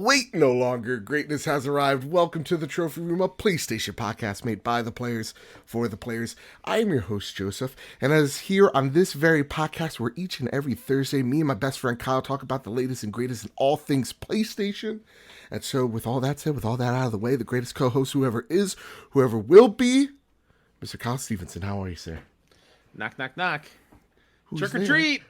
wait no longer. Greatness has arrived. Welcome to the Trophy Room, a PlayStation podcast made by the players for the players. I am your host, Joseph, and as here on this very podcast where each and every Thursday, me and my best friend Kyle talk about the latest and greatest in all things PlayStation. And so with all that said, with all that out of the way, the greatest co-host whoever is, whoever will be, Mr. Kyle Stevenson. How are you, sir? Knock, knock, knock. Who's Trick or there? treat.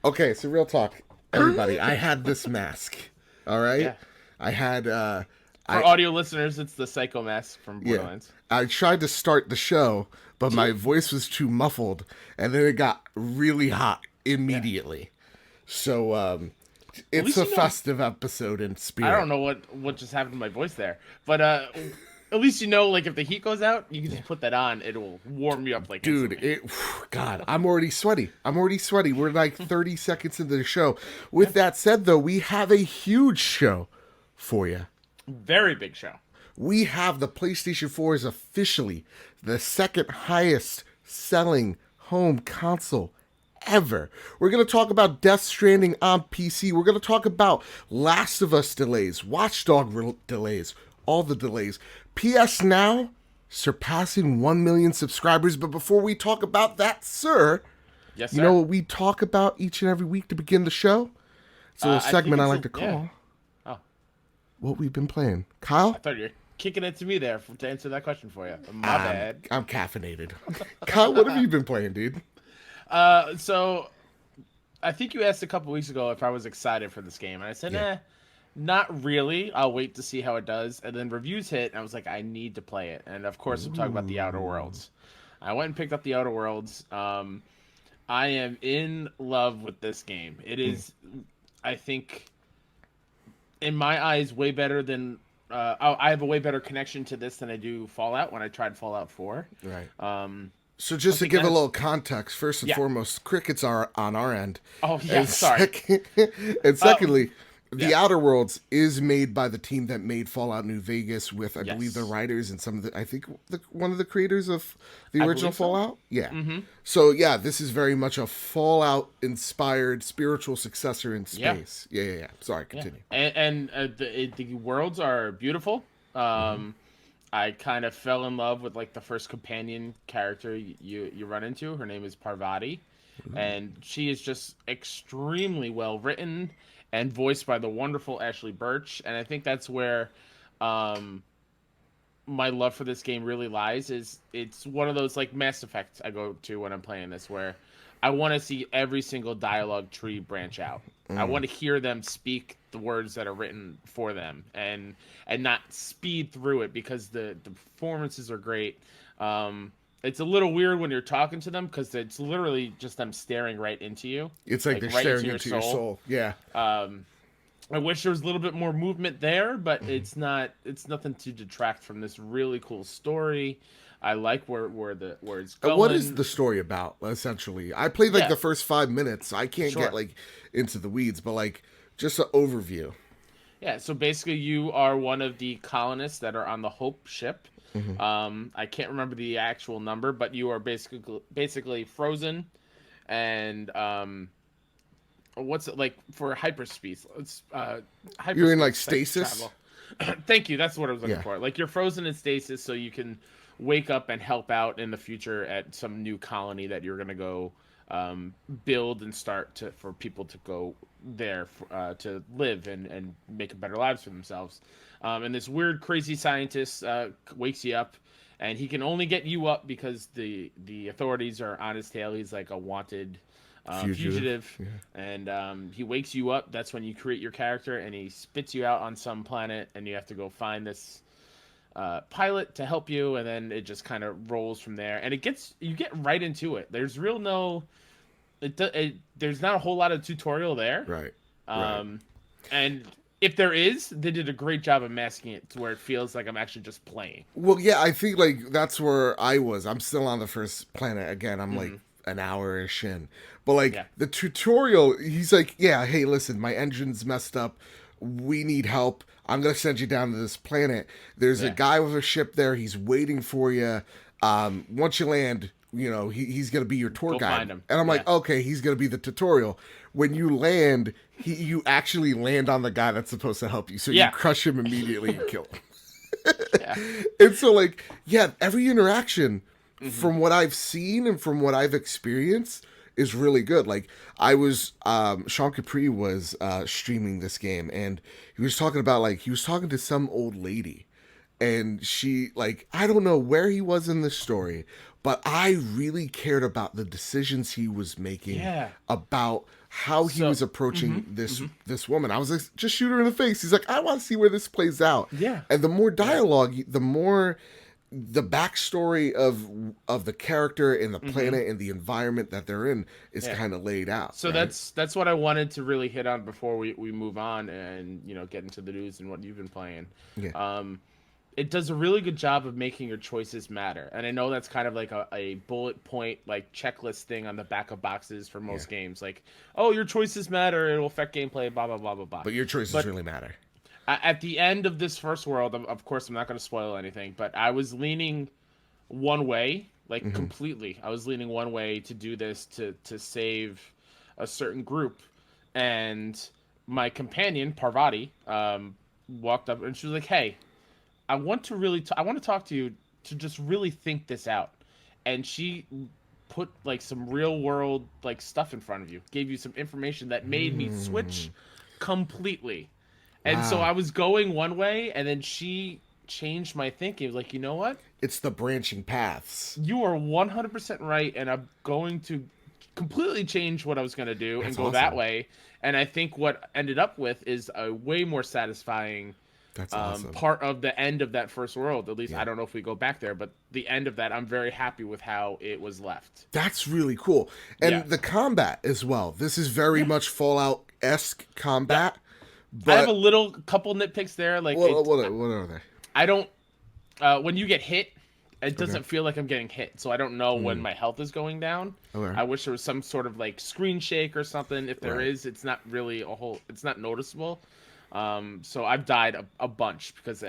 Okay, so real talk. Everybody, I had this mask. All right? Yeah. I had, For audio listeners, it's the Psycho Mask from yeah. Borderlands. I tried to start the show, but my voice was too muffled, and then it got really hot immediately. So, it's least a you know- festive episode in spirit. I don't know what just happened to my voice there, but at least you know, like if the heat goes out, you can just put that on. It will warm you up like Dude, instantly. God, I'm already sweaty. We're like 30 seconds into the show. With that said, though, we have a huge show for you. Very big show. We have the PlayStation 4 is officially the second highest selling home console ever. We're going to talk about Death Stranding on PC. We're going to talk about Last of Us delays, Watch Dogs delays, all the delays. PS Now surpassing 1 million subscribers. But before we talk about that, sir, Yes, you sir. know what we talk about each and every week to begin the show? It's a little I segment think I it's like to call yeah. Oh, What We've Been Playing. Kyle? I thought you were kicking it to me there to answer that question for you. My bad. I'm caffeinated. Kyle, what have you been playing, dude? So I think you asked a couple weeks ago if I was excited for this game, and I said, Yeah. not really. I'll wait to see how it does. And then reviews hit, and I was like, I need to play it. And of course, I'm talking about the Outer Worlds. I went and picked up the Outer Worlds. I am in love with this game. It is, I think, in my eyes, way better than. I have a way better connection to this than I do Fallout when I tried Fallout 4. Right. So just to think give a that's- little context, first and Yeah. foremost, crickets are on our end. Oh, yeah, And sorry. and secondly, The yeah. Outer Worlds is made by the team that made Fallout New Vegas with, I believe, the Yes. writers and some of the, I think, one of the creators of the original believe so. Fallout. Yeah. So, yeah, this is very much a Fallout-inspired spiritual successor in Yeah. space. Yeah. Sorry, continue. And the worlds are beautiful. I kind of fell in love with like the first companion character you run into. Her name is Parvati, and she is just extremely well written and voiced by the wonderful Ashley Birch. And I think that's where my love for this game really lies. Is it's one of those like Mass Effect I go to when I'm playing this, where I want to see every single dialogue tree branch out. I want to hear them speak the words that are written for them, and not speed through it, because the performances are great. It's a little weird when you're talking to them, because it's literally just them staring right into you. It's like they're right staring into your soul. Yeah. I wish there was a little bit more movement there, but it's nothing to detract from this really cool story. I like where it's going. What is the story about, essentially? I played like Yeah. the first 5 minutes. I can't Sure. get like into the weeds, but like just an overview. Yeah, so basically you are one of the colonists that are on the Hope ship. I can't remember the actual number, but you are basically frozen, and what's it like for hyperspace? It's You're in like hyperspace stasis? travel. Thank you. That's what I was looking Yeah. for. Like you're frozen in stasis, so you can wake up and help out in the future at some new colony that you're gonna go build and start for people to go there to live and make better lives for themselves. And this weird, crazy scientist wakes you up, and he can only get you up because the authorities are on his tail. He's like a wanted fugitive. Yeah. And he wakes you up. That's when you create your character, and he spits you out on some planet, and you have to go find this pilot to help you, and then it just kind of rolls from there. And you get right into it. There's there's not a whole lot of tutorial there. Right. And if there is, they did a great job of masking it to where it feels like I'm actually just playing. Well, yeah, I think like that's where I was. I'm still on the first planet again. I'm like an hour-ish in. But like the tutorial, he's like, yeah, hey, listen, my engine's messed up. We need help. I'm going to send you down to this planet. There's a guy with a ship there. He's waiting for you. Once you land, he's gonna be your tour Go guide, find him. and I'm Yeah. like, okay, he's gonna be the tutorial. When you land, you actually land on the guy that's supposed to help you, so you Yeah. crush him immediately and kill him. Yeah. And so, like, yeah, every interaction, Hmm. from what I've seen and from what I've experienced, is really good. Like, Sean Capri was streaming this game, and he was talking about, like, he was talking to some old lady, and she, like, I don't know where he was in this story, but I really cared about the decisions he was making, Yeah. about how he So. was approaching Hmm. this woman. I was like, just shoot her in the face. He's like, I want to see where this plays out. Yeah. And the more Yeah. dialogue, the more the backstory of the character and the Hmm. planet and the environment that they're in is Yeah. kind of laid out, So right? that's what I wanted to really hit on before we move on and get into the news and what you've been playing. Yeah, Um, it does a really good job of making your choices matter, and I know that's kind of like a bullet point like checklist thing on the back of boxes for yeah. most games. Like, oh, your choices matter; it will affect gameplay. Blah blah blah blah blah. But your choices But really matter. at the end of this first world, of course, I'm not going to spoil anything, but I was leaning one way, like Hmm. completely. I was leaning one way to do this to save a certain group, and my companion Parvati walked up and she was like, "Hey, I want to really I want to talk to you to just really think this out," and she put like some real world like stuff in front of you, gave you some information that made me switch completely. And so Wow, I was going one way, and then she changed my thinking. Like, you know what? it's the branching paths. You are 100% right, and I'm going to completely change what I was going to do and That's go that awesome. way. And I think what ended up with is a way more satisfying That's awesome. part of the end of that first world. At least Yeah. I don't know if we go back there, but the end of that, I'm very happy with how it was left. That's really cool. Yeah. And the combat as well. This is very Yeah. much Fallout-esque Yep. combat, I have a but little couple nitpicks there. Like, what are they? I don't when you get hit, it Okay. doesn't feel like I'm getting hit, so I don't know when Mm. my health is going down. Okay. I wish there was some sort of like screen shake or something. If there Right. is, it's not really a whole. It's not noticeable. So I've died a bunch because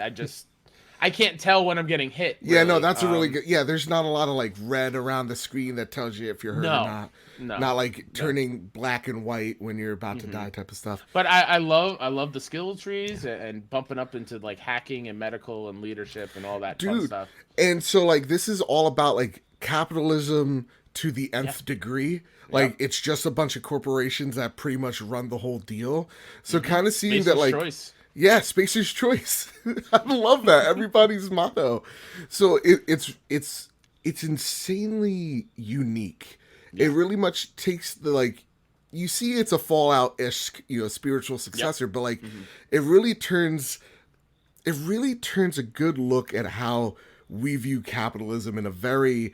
I can't tell when I'm getting hit. Yeah, no, Really. that's a really good. Yeah, there's not a lot of like red around the screen that tells you if you're hurt or No, not. no, Not like no. turning black and white when you're about to Hmm. die type of stuff. But I love the skill trees and bumping up into like hacking and medical and leadership and all that fun Dude. stuff. And so like this is all about like capitalism to the Yeah. nth degree. Like Yep. it's just a bunch of corporations that pretty much run the whole deal. So kind of seeing that Spacer's like choice. yeah, Spacer's choice. I love that. Everybody's motto. So it's insanely unique. Yeah. It really much takes the like you see it's a Fallout-ish, spiritual Yep. successor, but like Hmm. it really turns it really turns a good look at how we view capitalism in a very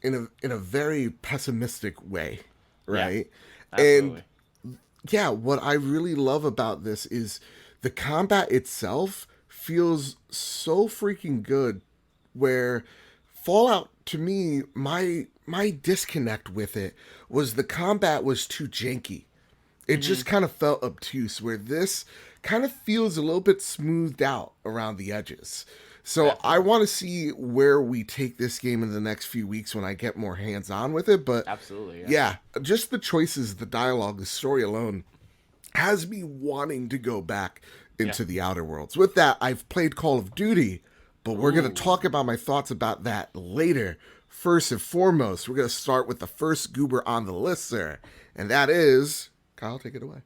in a very pessimistic way, Yeah. right? And Absolutely. yeah, what I really love about this is the combat itself feels so freaking good. Where Fallout, to me, my disconnect with it was the combat was too janky. It Hmm. just kind of felt obtuse, where this kind of feels a little bit smoothed out around the edges. So I Definitely. want to see where we take this game in the next few weeks when I get more hands on with it. But Absolutely. Yeah. yeah, just the choices, the dialogue, the story alone has me wanting to go back Yeah. into the Outer Worlds. With that, I've played Call of Duty, but we're going to Ooh. talk about my thoughts about that later. First and foremost, we're going to start with the first goober on the list, sir. And that is Kyle, take it away.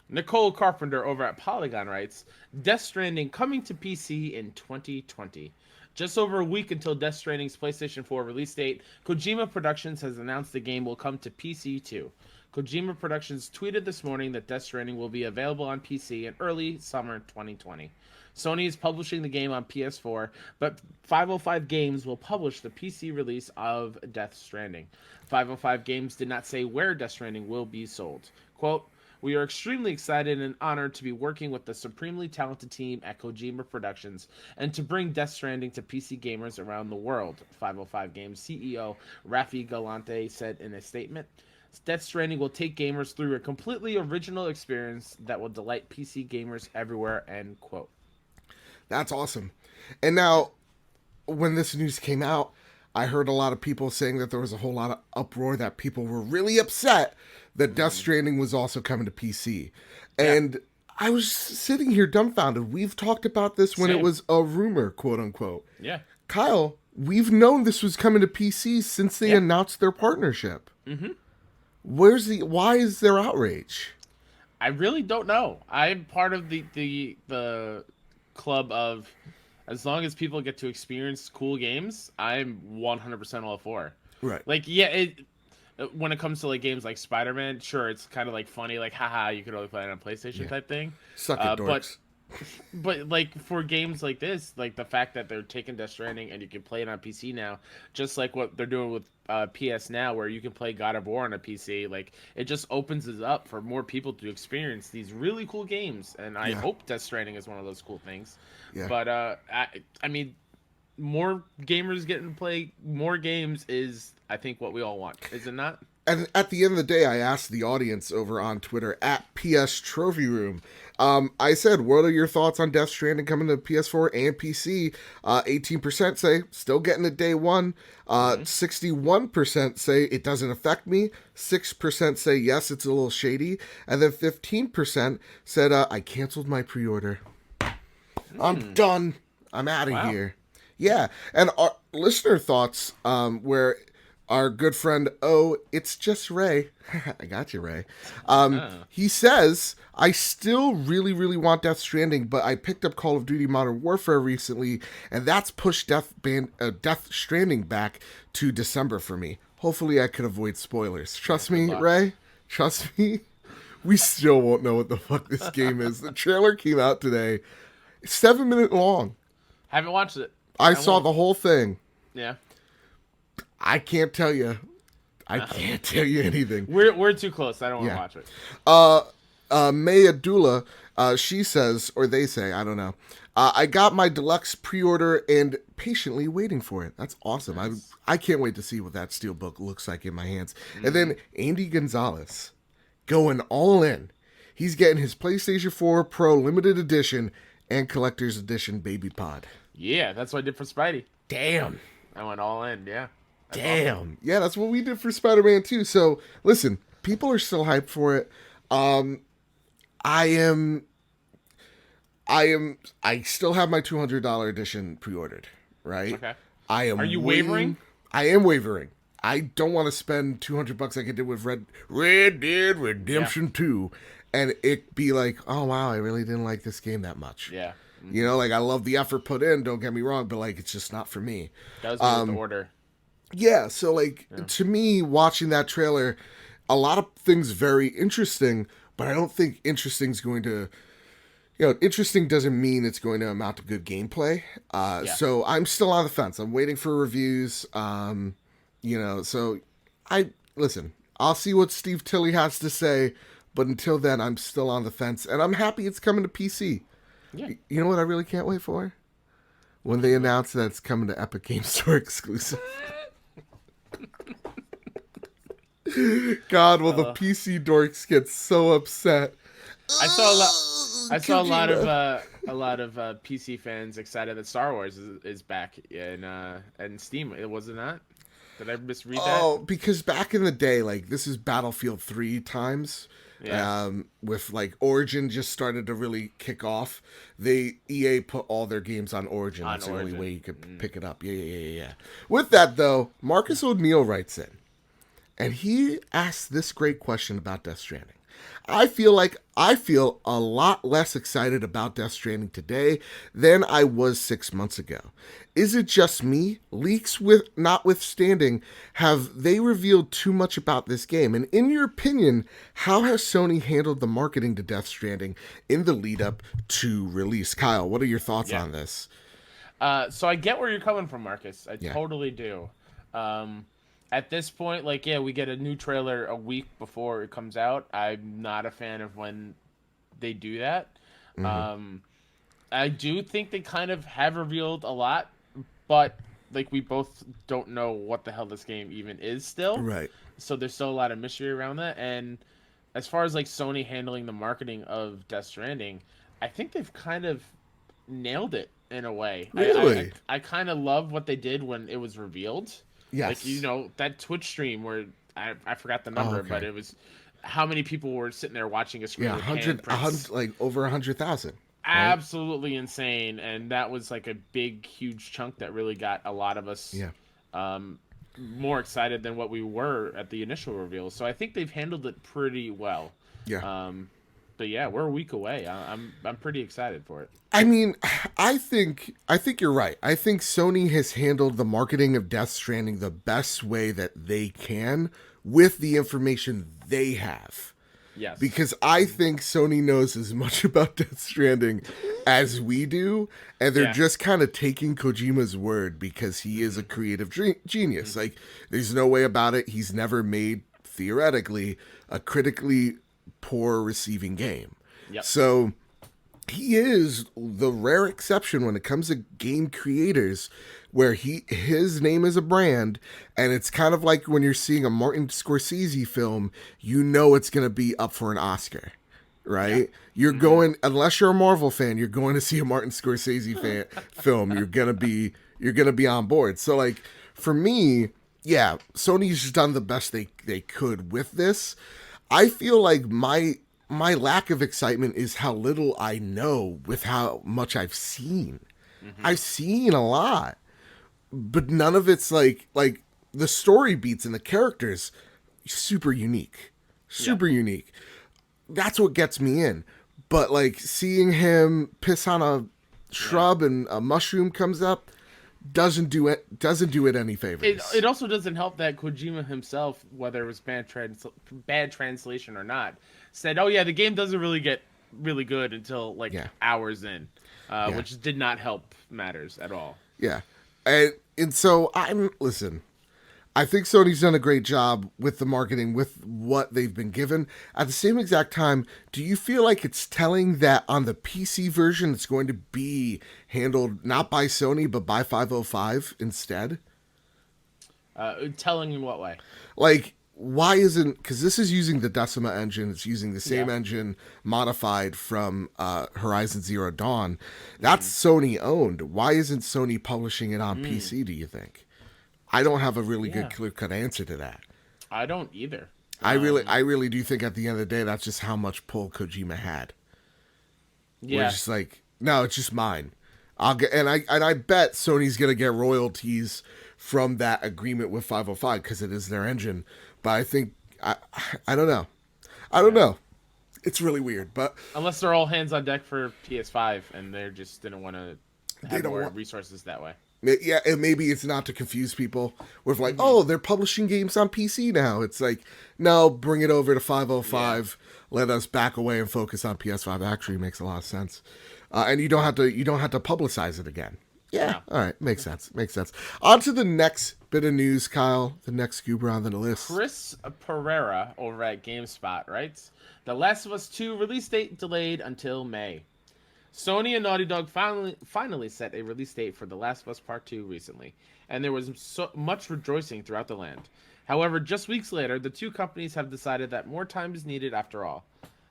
Nicole Carpenter over at Polygon writes, Death Stranding coming to PC in 2020. Just over a week until Death Stranding's PlayStation 4 release date, Kojima Productions has announced the game will come to PC too. Kojima Productions tweeted this morning that Death Stranding will be available on PC in early summer 2020. Sony is publishing the game on PS4, but 505 Games will publish the PC release of Death Stranding. 505 Games did not say where Death Stranding will be sold. Quote, we are extremely excited and honored to be working with the supremely talented team at Kojima Productions and to bring Death Stranding to PC gamers around the world, 505 Games CEO Rafi Galante said in a statement. Death Stranding will take gamers through a completely original experience that will delight PC gamers everywhere, end quote. That's awesome. And now, when this news came out, I heard a lot of people saying that there was a whole lot of uproar, that people were really upset that Death Stranding was also coming to PC. Yeah. And I was sitting here dumbfounded. We've talked about this when it Same. was a rumor, quote unquote. Yeah. Kyle, we've known this was coming to PC since they Yeah. announced their partnership. Mm-hmm. Why is there outrage? I really don't know. I'm part of the club of, as long as people get to experience cool games, I'm 100% all for. Right. Like, yeah, when it comes to like games like Spider-Man, sure, it's kind of like funny, like haha, you could only play it on PlayStation type thing. Suck it, dorks. But like for games like this, like the fact that they're taking Death Stranding and you can play it on PC now, just like what they're doing with PS now, where you can play God of War on a PC, like it just opens it up for more people to experience these really cool games. And I hope Death Stranding is one of those cool things. Yeah. But I mean, more gamers getting to play more games is, I think, what we all want, is it not? And at the end of the day, I asked the audience over on Twitter at PS Trophy Room. I said, what are your thoughts on Death Stranding coming to PS4 and PC? 18% say still getting it day one. 61% say it doesn't affect me. 6% say yes, it's a little shady. And then 15% said I canceled my pre-order. I'm done. I'm out of here. Yeah. And our listener thoughts, where our good friend, it's just Ray. I got you, Ray. He says, I still really, really want Death Stranding, but I picked up Call of Duty Modern Warfare recently, and that's pushed Death Stranding back to December for me. Hopefully I could avoid spoilers. Trust me, Ray. Trust me. We still won't know what the fuck this game is. The trailer came out today. It's 7 minutes long. Haven't watched it. I saw the whole thing. Yeah. I can't tell you. I can't tell you anything. We're too close. I don't want to watch it. Maya Dula, she says, or they say, I don't know. I got my deluxe pre-order and patiently waiting for it. That's awesome. Nice. I can't wait to see what that steelbook looks like in my hands. And then Andy Gonzalez going all in. He's getting his PlayStation 4 Pro limited edition and collector's edition baby pod. Yeah, that's what I did for Spidey. Damn. I went all in, yeah. Damn. Awesome. Yeah, that's what we did for Spider-Man 2. So, listen, people are still hyped for it. I still have my $200 edition pre-ordered, right? Okay. Are you wavering? I am wavering. I don't want to spend $200 like I did with Red Dead Redemption 2 and it be like, oh wow, I really didn't like this game that much. Yeah. Mm-hmm. You know, like I love the effort put in, don't get me wrong, but like it's just not for me. That was with the order. Yeah, so like to me, watching that trailer, a lot of things very interesting, but I don't think interesting doesn't mean it's going to amount to good gameplay. So I'm still on the fence. I'm waiting for reviews. So I'll see what Steve Tilley has to say, but until then, I'm still on the fence, and I'm happy it's coming to PC. Yeah. You know what I really can't wait for? When they announce that it's coming to Epic Games Store exclusive. God, will the PC dorks get so upset? I saw a lot of PC fans excited that Star Wars is back in Steam. Was it not? Did I misread that? Oh, because back in the day, like this is Battlefield 3 times. Yeah. With like Origin just started to really kick off. EA put all their games on Origin. That's the only way you could pick it up. Yeah. With that though, Marcus O'Neill writes in, and he asks this great question about Death Stranding. I feel a lot less excited about Death Stranding today than I was 6 months ago. Is it just me? Leaks notwithstanding, have they revealed too much about this game? And in your opinion, how has Sony handled the marketing to Death Stranding in the lead up to release? Kyle, what are your thoughts on this? So I get where you're coming from, Marcus. I totally do. At this point, we get a new trailer a week before it comes out. I'm not a fan of when they do that. Mm-hmm. I do think they kind of have revealed a lot, but we both don't know what the hell this game even is still. Right. So there's still a lot of mystery around that. And as far as Sony handling the marketing of Death Stranding, I think they've kind of nailed it in a way. Really? I kind of love what they did when it was revealed. Like, Yes. that Twitch stream where I forgot the Oh, number, but okay. it was how many people were sitting there watching a Yeah, screen with handprints. like over 100,000, right? Absolutely insane, and that was like a big, huge chunk that really got a lot of us Yeah. um, more excited than what we were at the initial reveal. So I think they've handled it pretty well. Yeah. Um, but yeah, we're a week away. I'm pretty excited for it. I mean, I think you're right. I think Sony has handled the marketing of Death Stranding the best way that they can with the information they have. Yes. Because I think Sony knows as much about Death Stranding as we do, and they're Yeah. just kind of taking Kojima's word because he is a creative genius. Like, there's no way about it. He's never made, theoretically, a critically poor receiving game. Yep. So he is the rare exception when it comes to game creators where his name is a brand, and it's kind of like when you're seeing a Martin Scorsese film, you know it's going to be up for an Oscar, right? Yeah. You're going, unless you're a Marvel fan, you're going to see a Martin Scorsese film. You're going to be on board. So like for me, yeah, Sony's just done the best they could with this. I feel like my lack of excitement is how little I know with how much I've seen. I've seen a lot, but none of it's like the story beats and the characters super unique. Yeah. Super unique. That's what gets me in. But like seeing him piss on a shrub and a mushroom comes up doesn't do it any favors. It also doesn't help that Kojima himself, whether it was bad translation or not, said, "Oh yeah, the game doesn't really get really good until like Yeah. hours in," Yeah. which did not help matters at all. Yeah. And so listen, I think Sony's done a great job with the marketing, with what they've been given. At the same exact time, do you feel like it's telling that on the PC version it's going to be handled not by Sony but by 505 instead? Telling in what way? Like, why isn't, because this is using the Decima engine, it's using the same Yeah. engine modified from Horizon Zero Dawn. That's Sony owned. Why isn't Sony publishing it on PC, do you think? I don't have a really Yeah. good clear-cut answer to that. I don't either. I really do think at the end of the day, that's just how much pull Kojima had. We're Yeah. just like, no, it's just mine. I bet Sony's gonna get royalties from that agreement with 505 because it is their engine. But I think I don't know. I don't know. It's really weird, but Unless they're all hands on deck for PS5 and they just didn't want to They have don't more want- resources that way. yeah, and maybe it's not to confuse people with like, oh, they're publishing games on PC now. It's like, no, bring it over to 505. Let us back away and focus on PS5. Actually, makes a lot of sense, and you don't have to publicize it again. Yeah, No. all right, makes sense. Makes sense. On to the next bit of news, Kyle. The next goober on the list. Chris Pereira over at GameSpot writes, "The Last of Us 2 release date delayed until May." Sony and Naughty Dog finally set a release date for The Last of Us Part 2 recently, and there was so much rejoicing throughout the land. However, just weeks later, the two companies have decided that more time is needed after all.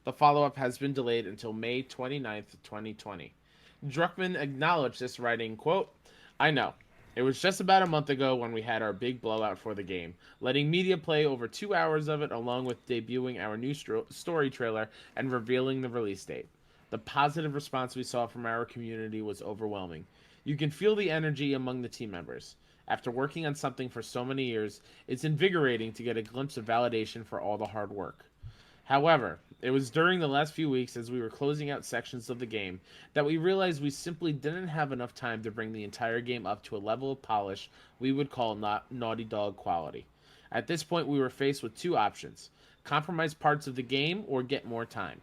The follow-up has been delayed until May 29th, 2020. Druckmann acknowledged this, writing, quote, "I know. It was just about a month ago when we had our big blowout for the game, letting media play over 2 hours of it along with debuting our new story trailer and revealing the release date. The positive response we saw from our community was overwhelming. You can feel the energy among the team members. After working on something for so many years, it's invigorating to get a glimpse of validation for all the hard work. However, it was during the last few weeks as we were closing out sections of the game that we realized we simply didn't have enough time to bring the entire game up to a level of polish we would call Naughty Dog quality. At this point, we were faced with two options: compromise parts of the game or get more time.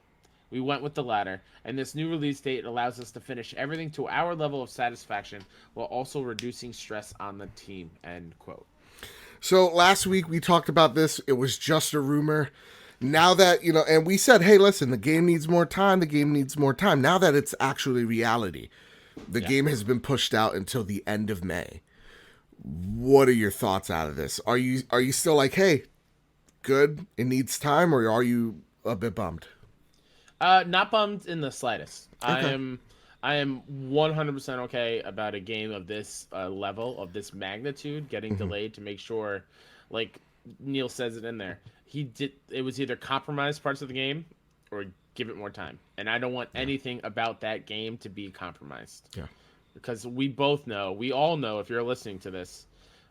We went with the latter, and this new release date allows us to finish everything to our level of satisfaction while also reducing stress on the team." End quote. So last week we talked about this. It was just a rumor. Now that, and we said, hey, listen, the game needs more time. The game needs more time. Now that it's actually reality, the game has been pushed out until the end of May. What are your thoughts out of this? Are you still like, hey, good, it needs time, or are you a bit bummed? Not bummed in the slightest. Okay. I am 100% okay about a game of this level, of this magnitude, getting Hmm. delayed to make sure, like Neil says it in there, it was either compromise parts of the game or give it more time. And I don't want Yeah. anything about that game to be compromised. Yeah. Because we all know, if you're listening to this,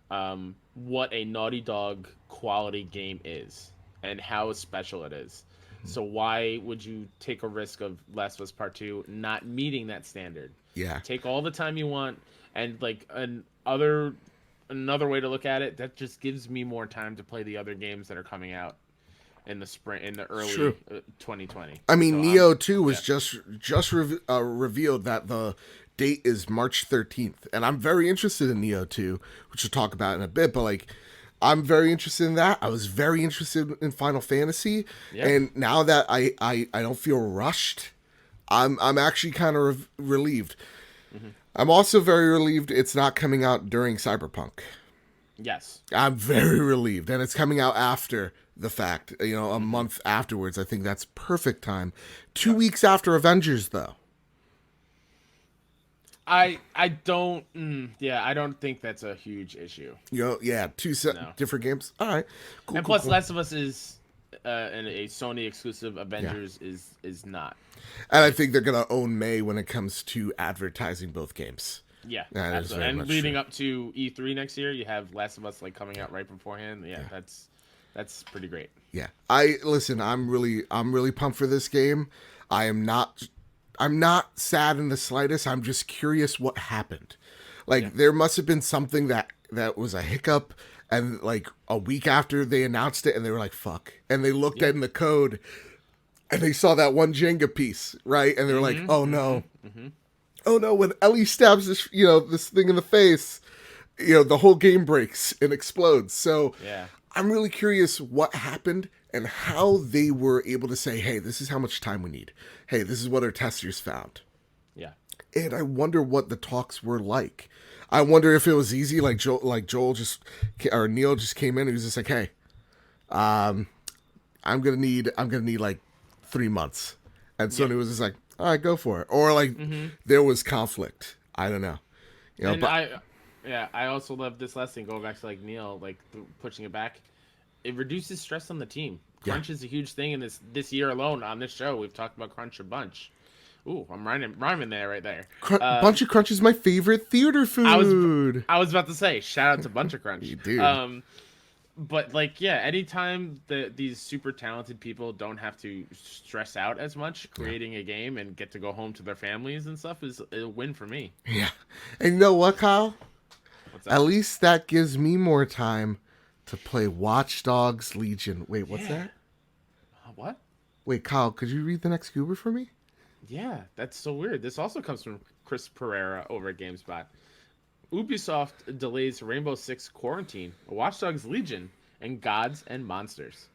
what a Naughty Dog quality game is and how special it is. So why would you take a risk of Last of Us Part 2 not meeting that standard? Yeah. Take all the time you want, and like another way to look at it, that just gives me more time to play the other games that are coming out in the spring, in the It's true. early 2020. I mean, So I'm Neo 2 was yeah. just revealed that the date is March 13th, and I'm very interested in Neo 2, which we'll talk about in a bit. But like, I'm very interested in that. I was very interested in Final Fantasy, Yeah. and now that I don't feel rushed, I'm actually kind of relieved. Hmm. I'm also very relieved it's not coming out during Cyberpunk. Yes. I'm very relieved, and it's coming out after the fact. You know, a Hmm. month afterwards. I think that's perfect time. 2 weeks Yes. after Avengers, though. I don't yeah, I don't think that's a huge issue. You know, yeah, No. different games. All right, cool, And cool, plus, cool. Last of Us is a Sony exclusive. Yeah, Avengers is not. and I Like, think they're gonna own May when it comes to advertising both games. yeah, That is absolutely. very And much leading true. up to E3 next year, you have Last of Us like coming out right beforehand. Yeah, Yeah, that's pretty great. yeah. I listen. I'm really pumped for this game. I am not. I'm not sad in the slightest. I'm just curious what happened. Yeah. Like there must have been something that was a hiccup, and like a week after they announced it, and they were like, "Fuck," and they looked Yeah. at in the code, and they saw that one Jenga piece, right? And they were like, Mm-hmm. "Oh Mm-hmm. no, Mm-hmm. oh no!" When Ellie stabs this thing in the face, the whole game breaks and explodes. So Yeah. I'm really curious what happened and how they were able to say, "Hey, this is how much time we need. Hey, this is what our testers found." Yeah. And I wonder what the talks were like. I wonder if it was easy, like Joel just or Neil just came in and he was just like, "Hey, I'm gonna need like 3 months," and Yeah. Sony was just like, "All right, go for it," or like Mm-hmm. there was conflict. I don't know, And but I also love this last thing. Going back to like Neil, like pushing it back, it reduces stress on the team. yeah, Crunch is a huge thing in this year alone. On this show, we've talked about crunch a bunch. Ooh, I'm rhyming there right there. Bunch of Crunch is my favorite theater I was food. I was about to say shout out to Bunch of Crunch. You dude, But like yeah, anytime these super talented people don't have to stress out as much yeah, creating a game and get to go home to their families and stuff is a win for me. yeah. And you know what, Kyle? What's At up? least that gives me more time to play Watch Dogs Legion. Wait, what's Yeah. that? What? Wait, Kyle, could you read the next goober for me? Yeah, that's so weird. This also comes from Chris Pereira over at GameSpot. Ubisoft delays Rainbow Six Quarantine, Watch Dogs Legion, and Gods and Monsters.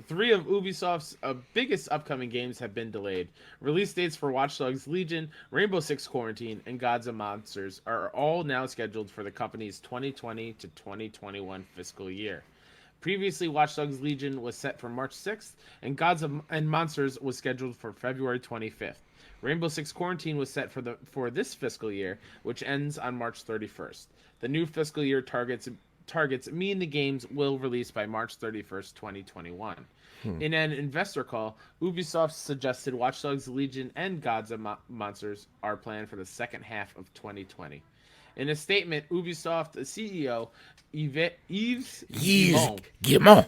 Three of Ubisoft's biggest upcoming games have been delayed. Release dates for Watch Dogs Legion, Rainbow Six Quarantine, and Gods and Monsters are all now scheduled for the company's 2020 to 2021 fiscal year. Previously, Watch Dogs Legion was set for March 6th, and and Monsters was scheduled for February 25th. Rainbow Six Quarantine was set for this fiscal year, which ends on March 31st. The new fiscal year targets mean the games will release by March 31st, 2021. Hmm. In an investor call, Ubisoft suggested Watch Dogs Legion and Gods and Monsters are planned for the second half of 2020. In a statement, Ubisoft CEO Yves Yeez, Guillemot get on.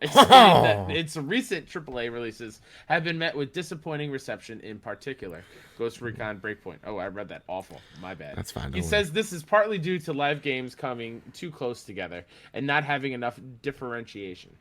explained that its recent AAA releases have been met with disappointing reception, in particular Ghost Recon Breakpoint. Oh, I read that. Awful. My bad. That's fine. He Don't worry. says this is partly due to live games coming too close together and not having enough differentiation.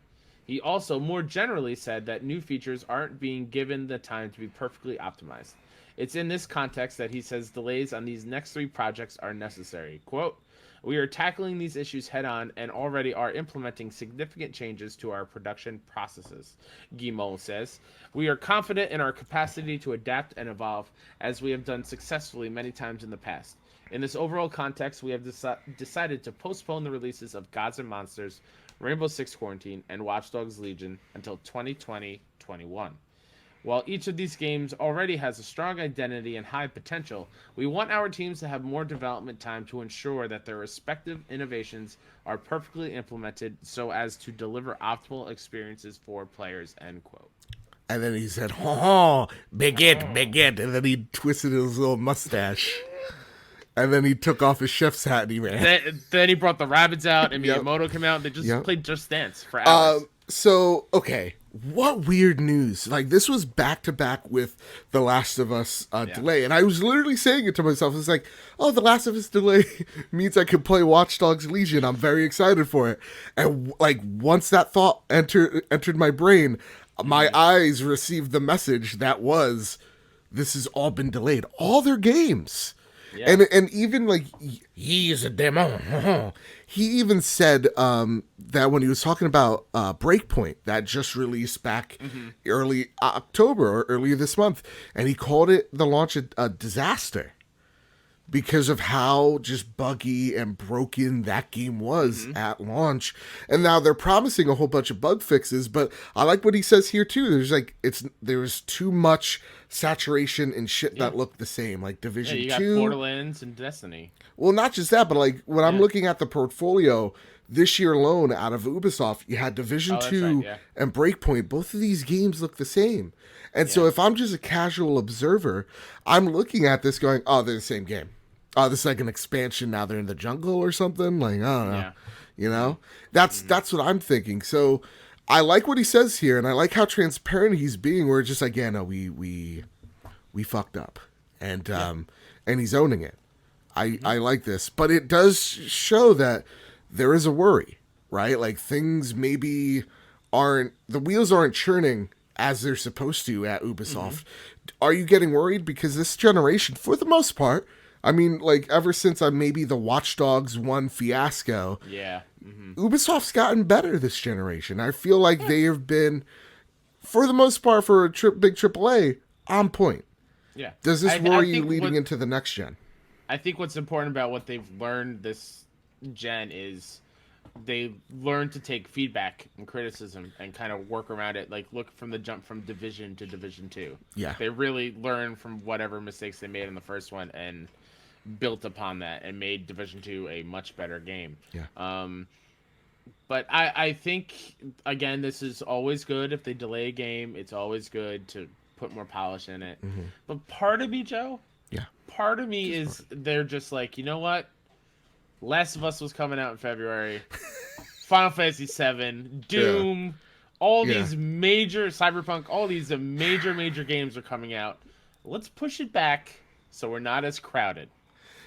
He also more generally said that new features aren't being given the time to be perfectly optimized. It's in this context that he says delays on these next three projects are necessary. Quote, "We are tackling these issues head on and already are implementing significant changes to our production processes," Guillemot says. "We are confident in our capacity to adapt and evolve, as we have done successfully many times in the past. In this overall context, we have decided to postpone the releases of Gods and Monsters, Rainbow Six Quarantine, and Watch Dogs Legion until 2020-21. While each of these games already has a strong identity and high potential, we want our teams to have more development time to ensure that their respective innovations are perfectly implemented so as to deliver optimal experiences for players. End quote. And then he said, "Ho ho, baguette," and then he twisted his little mustache. And then he took off his chef's hat and he ran. Then he brought the rabbits out and Yep. Miyamoto came out and they just Yep. played Just Dance for hours. So, okay, what weird news. Like, this was back-to-back with The Last of Us delay. And I was literally saying it to myself. It's like, oh, The Last of Us delay means I can play Watch Dogs Legion. I'm very excited for it. And, like, once that thought entered my brain, my eyes received the message that was, this has all been delayed. All their games. Yeah. And even like he is a demon. He even said that when he was talking about Breakpoint that just released back early October or earlier this month, and he called it the launch a disaster because of how just buggy and broken that game was at launch. And now they're promising a whole bunch of bug fixes, but I like what he says here too. There's like there was too much saturation and shit that looked the same, like Division 2. You got Borderlands and Destiny. Well, not just that, but like when I'm looking at the portfolio this year alone out of Ubisoft, you had Division 2 and Breakpoint. Both of these games look the same. And so if I'm just a casual observer, I'm looking at this going, oh, they're the same game. Oh, this is like an expansion. Now they're in the jungle or something. Like, I don't know. You know? That's what I'm thinking. So I like what he says here, and I like how transparent he's being, where it's just like, yeah, no, we fucked up. And he's owning it. I like this. But it does show that there is a worry, right? Like things maybe the wheels aren't churning as they're supposed to at Ubisoft. Are you getting worried? Because this generation, for the most part, I mean, like ever since maybe the Watch Dogs 1 fiasco, Ubisoft's gotten better this generation. I feel like they have been, for the most part, for a big AAA, on point. Yeah. Does this worry you leading into the next gen? I think what's important about what they've learned this gen is they learned to take feedback and criticism and kind of work around it. Like look from the jump from Division to Division 2. Yeah. They really learned from whatever mistakes they made in the first one and built upon that and made Division 2 a much better game. Yeah. But I think, again, this is always good. If they delay a game, it's always good to put more polish in it. But part of me, Joe, part of me is they're just like, you know what? Last of Us was coming out in February. Final Fantasy VII, Doom, all these major, Cyberpunk, all these major games are coming out. Let's push it back so we're not as crowded.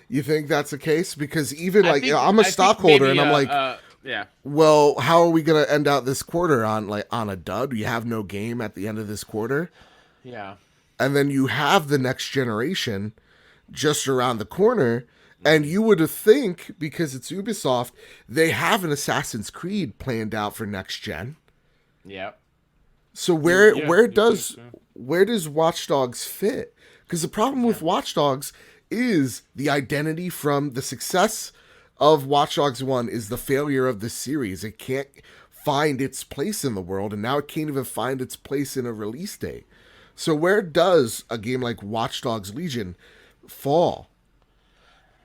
You think that's the case? Because even I'm a stockholder and I'm like, well, how are we going to end out this quarter on a dud? We have no game at the end of this quarter. Yeah. And then you have the next generation just around the corner. And you would think, because it's Ubisoft, they have an Assassin's Creed planned out for next gen. Yeah. So where does Watch Dogs fit? Because the problem with Watch Dogs is the identity from the success of Watch Dogs 1 is the failure of the series. It can't find its place in the world, and now it can't even find its place in a release date. So where does a game like Watch Dogs Legion fall?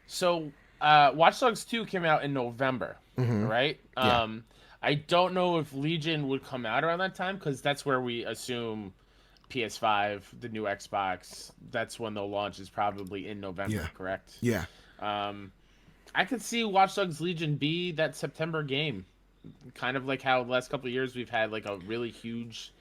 So, Watch Dogs 2 came out in November, right? Yeah. I don't know if Legion would come out around that time, because that's where we assume PS5, the new Xbox, that's when they'll launch, is probably in November, correct? Yeah. I could see Watch Dogs Legion be that September game. Kind of like how the last couple of years we've had like a really huge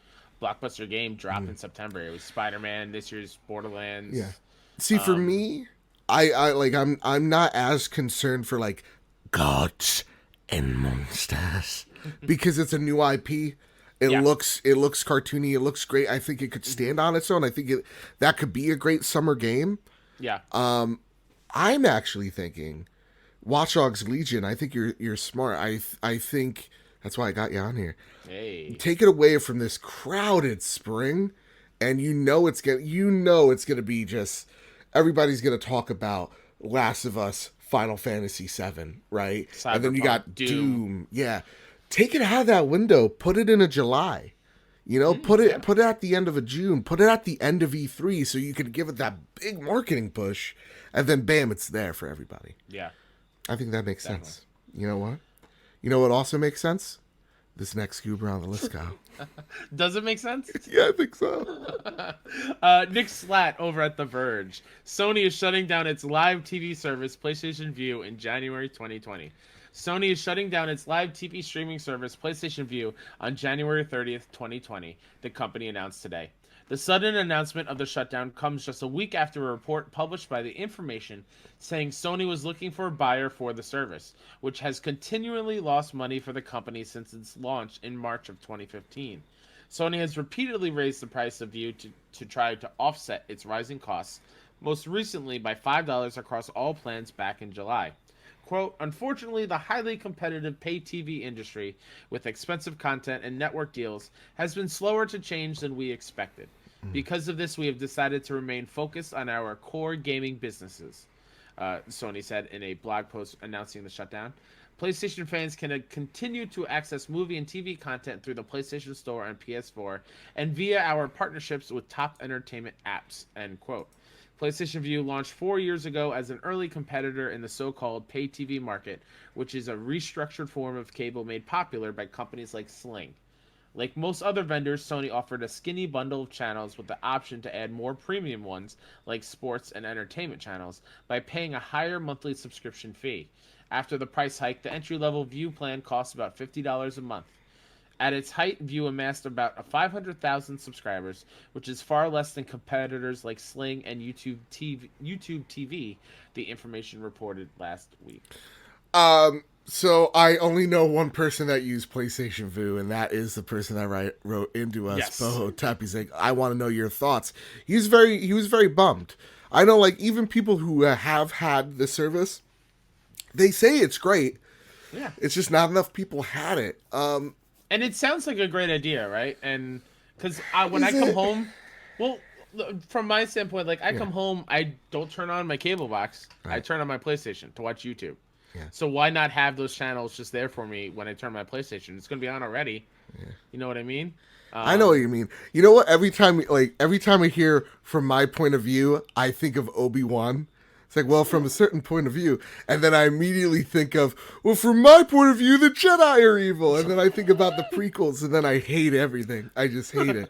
blockbuster game drop in September. It was Spider-Man, this year's Borderlands. Yeah. See, for me, I'm not as concerned for like gods and monsters because it's a new IP. It looks cartoony. It looks great. I think it could stand on its own. I think that could be a great summer game. Yeah. I'm actually thinking Watch Dogs Legion. I think you're smart. I think that's why I got you on here. Hey. Take it away from this crowded spring, and it's gonna be just everybody's gonna talk about Last of Us, Final Fantasy VII, right? Cyberpunk, and then you got Doom. Yeah. Take it out of that window. Put it in a July. You know, put it at the end of a June, put it at the end of E3, so you could give it that big marketing push, and then bam, it's there for everybody. Yeah, I think that makes definitely. sense. You know what? You know what also makes sense? This next goober on the list, Kyle. Does it make sense? Yeah, I think so. Nick Slat over at The Verge. Sony is shutting down its live TV service, PlayStation Vue, in January 2020. Sony is shutting down its live TV streaming service, PlayStation Vue, on January 30th, 2020, the company announced today. The sudden announcement of the shutdown comes just a week after a report published by The Information saying Sony was looking for a buyer for the service, which has continually lost money for the company since its launch in March of 2015. Sony has repeatedly raised the price of Vue to try to offset its rising costs, most recently by $5 across all plans back in July. Quote, unfortunately, the highly competitive pay TV industry with expensive content and network deals has been slower to change than we expected. Because of this, we have decided to remain focused on our core gaming businesses, Sony said in a blog post announcing the shutdown. PlayStation fans can continue to access movie and TV content through the PlayStation Store on PS4 and via our partnerships with top entertainment apps, end quote. PlayStation Vue launched 4 years ago as an early competitor in the so-called pay TV market, which is a restructured form of cable made popular by companies like Sling. Like most other vendors, Sony offered a skinny bundle of channels with the option to add more premium ones, like sports and entertainment channels, by paying a higher monthly subscription fee. After the price hike, the entry-level Vue plan costs about $50 a month. At its height, Vue amassed about 500,000 subscribers, which is far less than competitors like Sling and YouTube TV, the Information reported last week. So I only know one person that used PlayStation Vue, and that is the person that wrote into us, Yes. Boho Tep. He's like, I want to know your thoughts. He was very bummed. I know, like, even people who have had the service, they say it's great. Yeah. It's just not enough people had it. And it sounds like a great idea, right? And because when I come home, well, from my standpoint, like I come home, I don't turn on my cable box. Right. I turn on my PlayStation to watch YouTube. Yeah. So why not have those channels just there for me when I turn my PlayStation? It's going to be on already. Yeah. You know what I mean? I know what you mean. You know what? Every time I hear from my point of view, I think of Obi-Wan. It's like, well, from a certain point of view. And then I immediately think of, well, from my point of view, the Jedi are evil. And then I think about the prequels, and then I hate everything. I just hate it.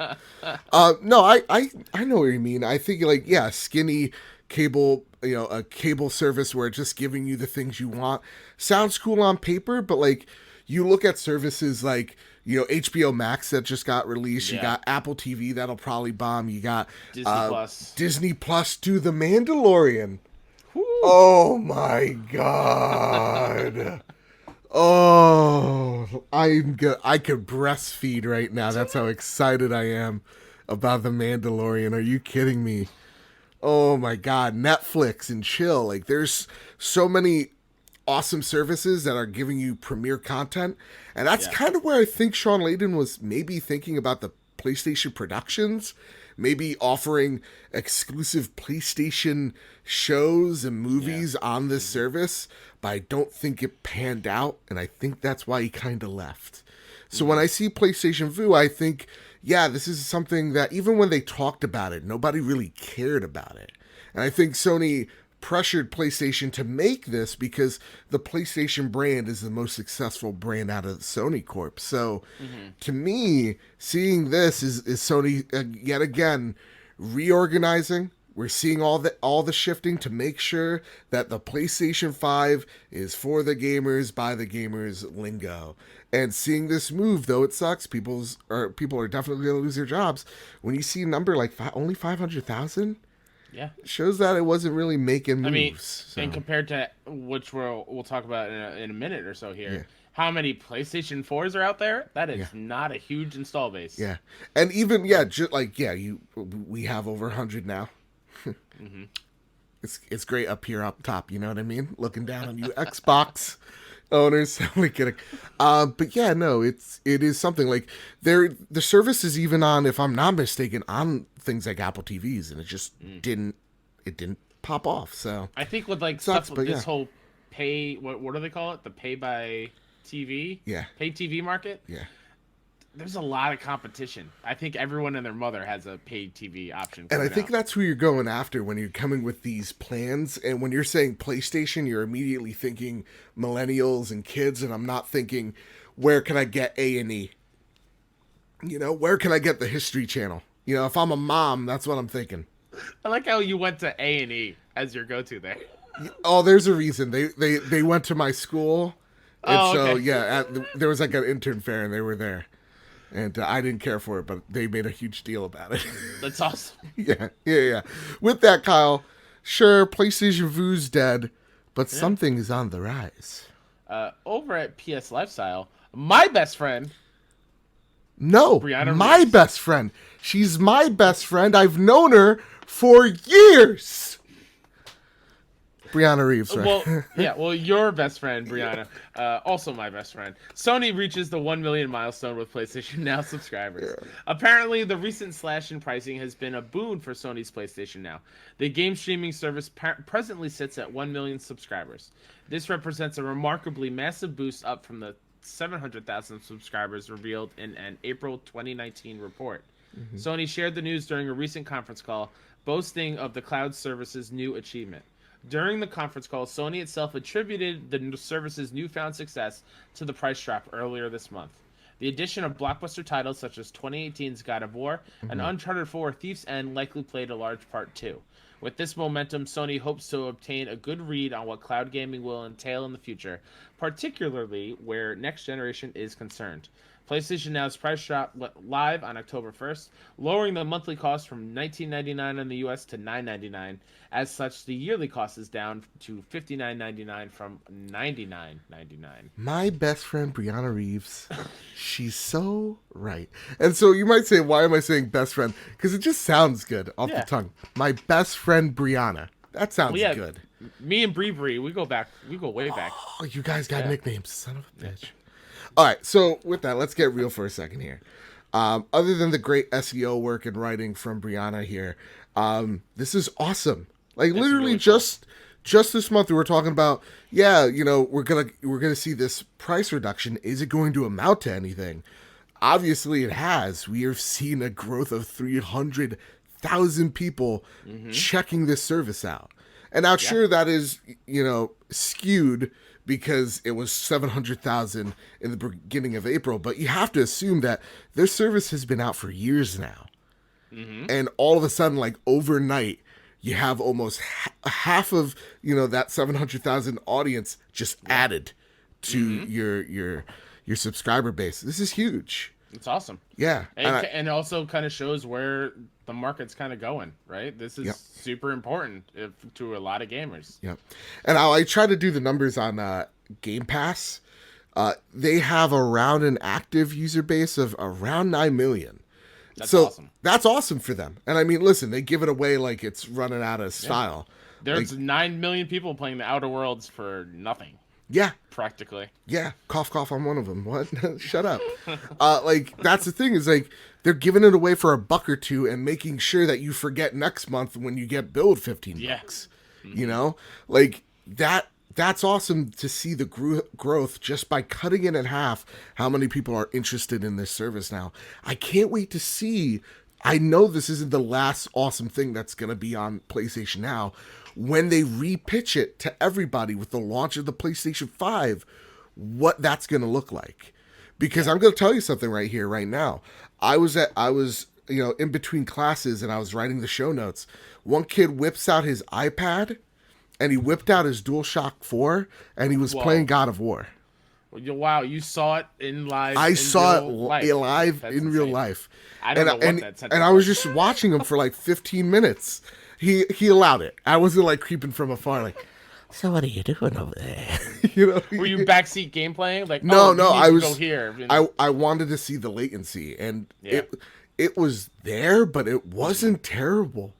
No, I know what you mean. I think, like, yeah, skinny cable, you know, a cable service where it's just giving you the things you want. Sounds cool on paper, but, like, you look at services like, you know, HBO Max that just got released. Yeah. You got Apple TV that'll probably bomb. You got Disney Plus do The Mandalorian. Woo. Oh my god. Oh, I could breastfeed right now. That's how excited I am about The Mandalorian. Are you kidding me? Oh my god, Netflix and chill. Like, there's so many awesome services that are giving you premiere content. And that's kind of where I think Sean Layden was maybe thinking about the PlayStation productions, maybe offering exclusive PlayStation shows and movies on this service, but I don't think it panned out, and I think that's why he kind of left. So when I see PlayStation Vue, I think, yeah, this is something that even when they talked about it, nobody really cared about it. And I think Sony pressured PlayStation to make this because the PlayStation brand is the most successful brand out of the Sony Corp. So to me, seeing this is Sony yet again reorganizing. We're seeing all the shifting to make sure that the PlayStation 5 is for the gamers, by the gamers lingo. And seeing this move, though it sucks, people are definitely going to lose their jobs. When you see a number like only 500,000, it shows that it wasn't really making moves. I mean, and compared to which we'll talk about in a minute or so here, how many PlayStation 4s are out there? That is not a huge install base. Yeah, and even we have over 100 now. It's great up here up top. You know what I mean? Looking down on you, Xbox owners. I'm kidding. But yeah, no, it is something like the service is even on, if I'm not mistaken, on things like Apple TVs, and it just didn't pop off. So I think with like sucks, stuff with this whole pay, what do they call it? The pay by TV? Yeah. Pay TV market? Yeah. there's a lot of competition. I think everyone and their mother has a paid TV option. And I think that's who you're going after when you're coming with these plans. And when you're saying PlayStation, you're immediately thinking millennials and kids. And I'm not thinking, where can I get A&E? You know, where can I get the History Channel? You know, if I'm a mom, that's what I'm thinking. I like how you went to A&E as your go-to there. Oh, there's a reason. They went to my school. And Oh, so, okay. yeah, there was like an intern fair and they were there. And I didn't care for it, but they made a huge deal about it. That's awesome. Yeah. With that, Kyle, sure, PlayStation Vu's dead, but Yeah. something is on the rise. Over at PS Lifestyle, my best friend, No, Brianna my Reeves. best friend. She's my best friend. I've known her for years. Brianna Reeves, right? Well, your best friend, Brianna, also my best friend. Sony reaches the 1 million milestone with PlayStation Now subscribers. Yeah. Apparently, the recent slash in pricing has been a boon for Sony's PlayStation Now. The game streaming service presently sits at 1 million subscribers. This represents a remarkably massive boost up from the 700,000 subscribers revealed in an April 2019 report. Sony shared the news during a recent conference call, boasting of the cloud service's new achievement. During the conference call, Sony itself attributed the service's newfound success to the price drop earlier this month. The addition of blockbuster titles such as 2018's God of War and Uncharted 4 Thief's End likely played a large part too. With this momentum, Sony hopes to obtain a good read on what cloud gaming will entail in the future, particularly where next generation is concerned. PlayStation Now's price drop went live on October 1st, lowering the monthly cost from $19.99 in the US to $9.99. As such, the yearly cost is down to $59.99 from $99.99. My best friend, Brianna Reeves. She's so right. And so you might say, why am I saying best friend? Because it just sounds good off the tongue. My best friend, Brianna. That sounds good. Me and Bree, we go way back. Oh, you guys got nicknames, son of a bitch. All right, so with that, let's get real for a second here. Other than the great SEO work and writing from Brianna here, this is awesome. Like literally really just this month we were talking about, we're gonna see this price reduction. Is it going to amount to anything? Obviously, it has. We have seen a growth of 300,000 people checking this service out. And now, sure, that is, skewed because it was 700,000 in the beginning of April. But you have to assume that their service has been out for years now. And all of a sudden, like overnight, you have almost half of, that 700,000 audience just added to your subscriber base. This is huge. It's awesome. Yeah. And also kind of shows where the market's kind of going, right? This is super important to a lot of gamers. Yep. And I try to do the numbers on Game Pass. They have around an active user base of around 9 million. That's awesome. That's awesome for them. And I mean, listen, they give it away like it's running out of style. There's 9 million people playing the Outer Worlds for nothing. Yeah. Practically. Yeah. Cough, cough, I'm one of them. What? Shut up. That's the thing is they're giving it away for $1 or $2 and making sure that you forget next month when you get billed $15. That's awesome to see the growth just by cutting it in half. How many people are interested in this service now? I can't wait to see. I know this isn't the last awesome thing that's going to be on PlayStation Now. When they repitch it to everybody with the launch of the PlayStation 5, what that's going to look like. Because I'm going to tell you something right here, right now. I was in between classes and I was writing the show notes. One kid whips out his iPad and he whipped out his DualShock 4 and he was playing God of War. Wow, you saw it in live. I saw it live That's in insane. real life. I don't know what that said. And I was just watching him for like 15 minutes. He allowed it. I wasn't like creeping from afar like, so what are you doing over there? Were you backseat game playing? Like no, I was go here. I wanted to see the latency and it was there, but it wasn't terrible.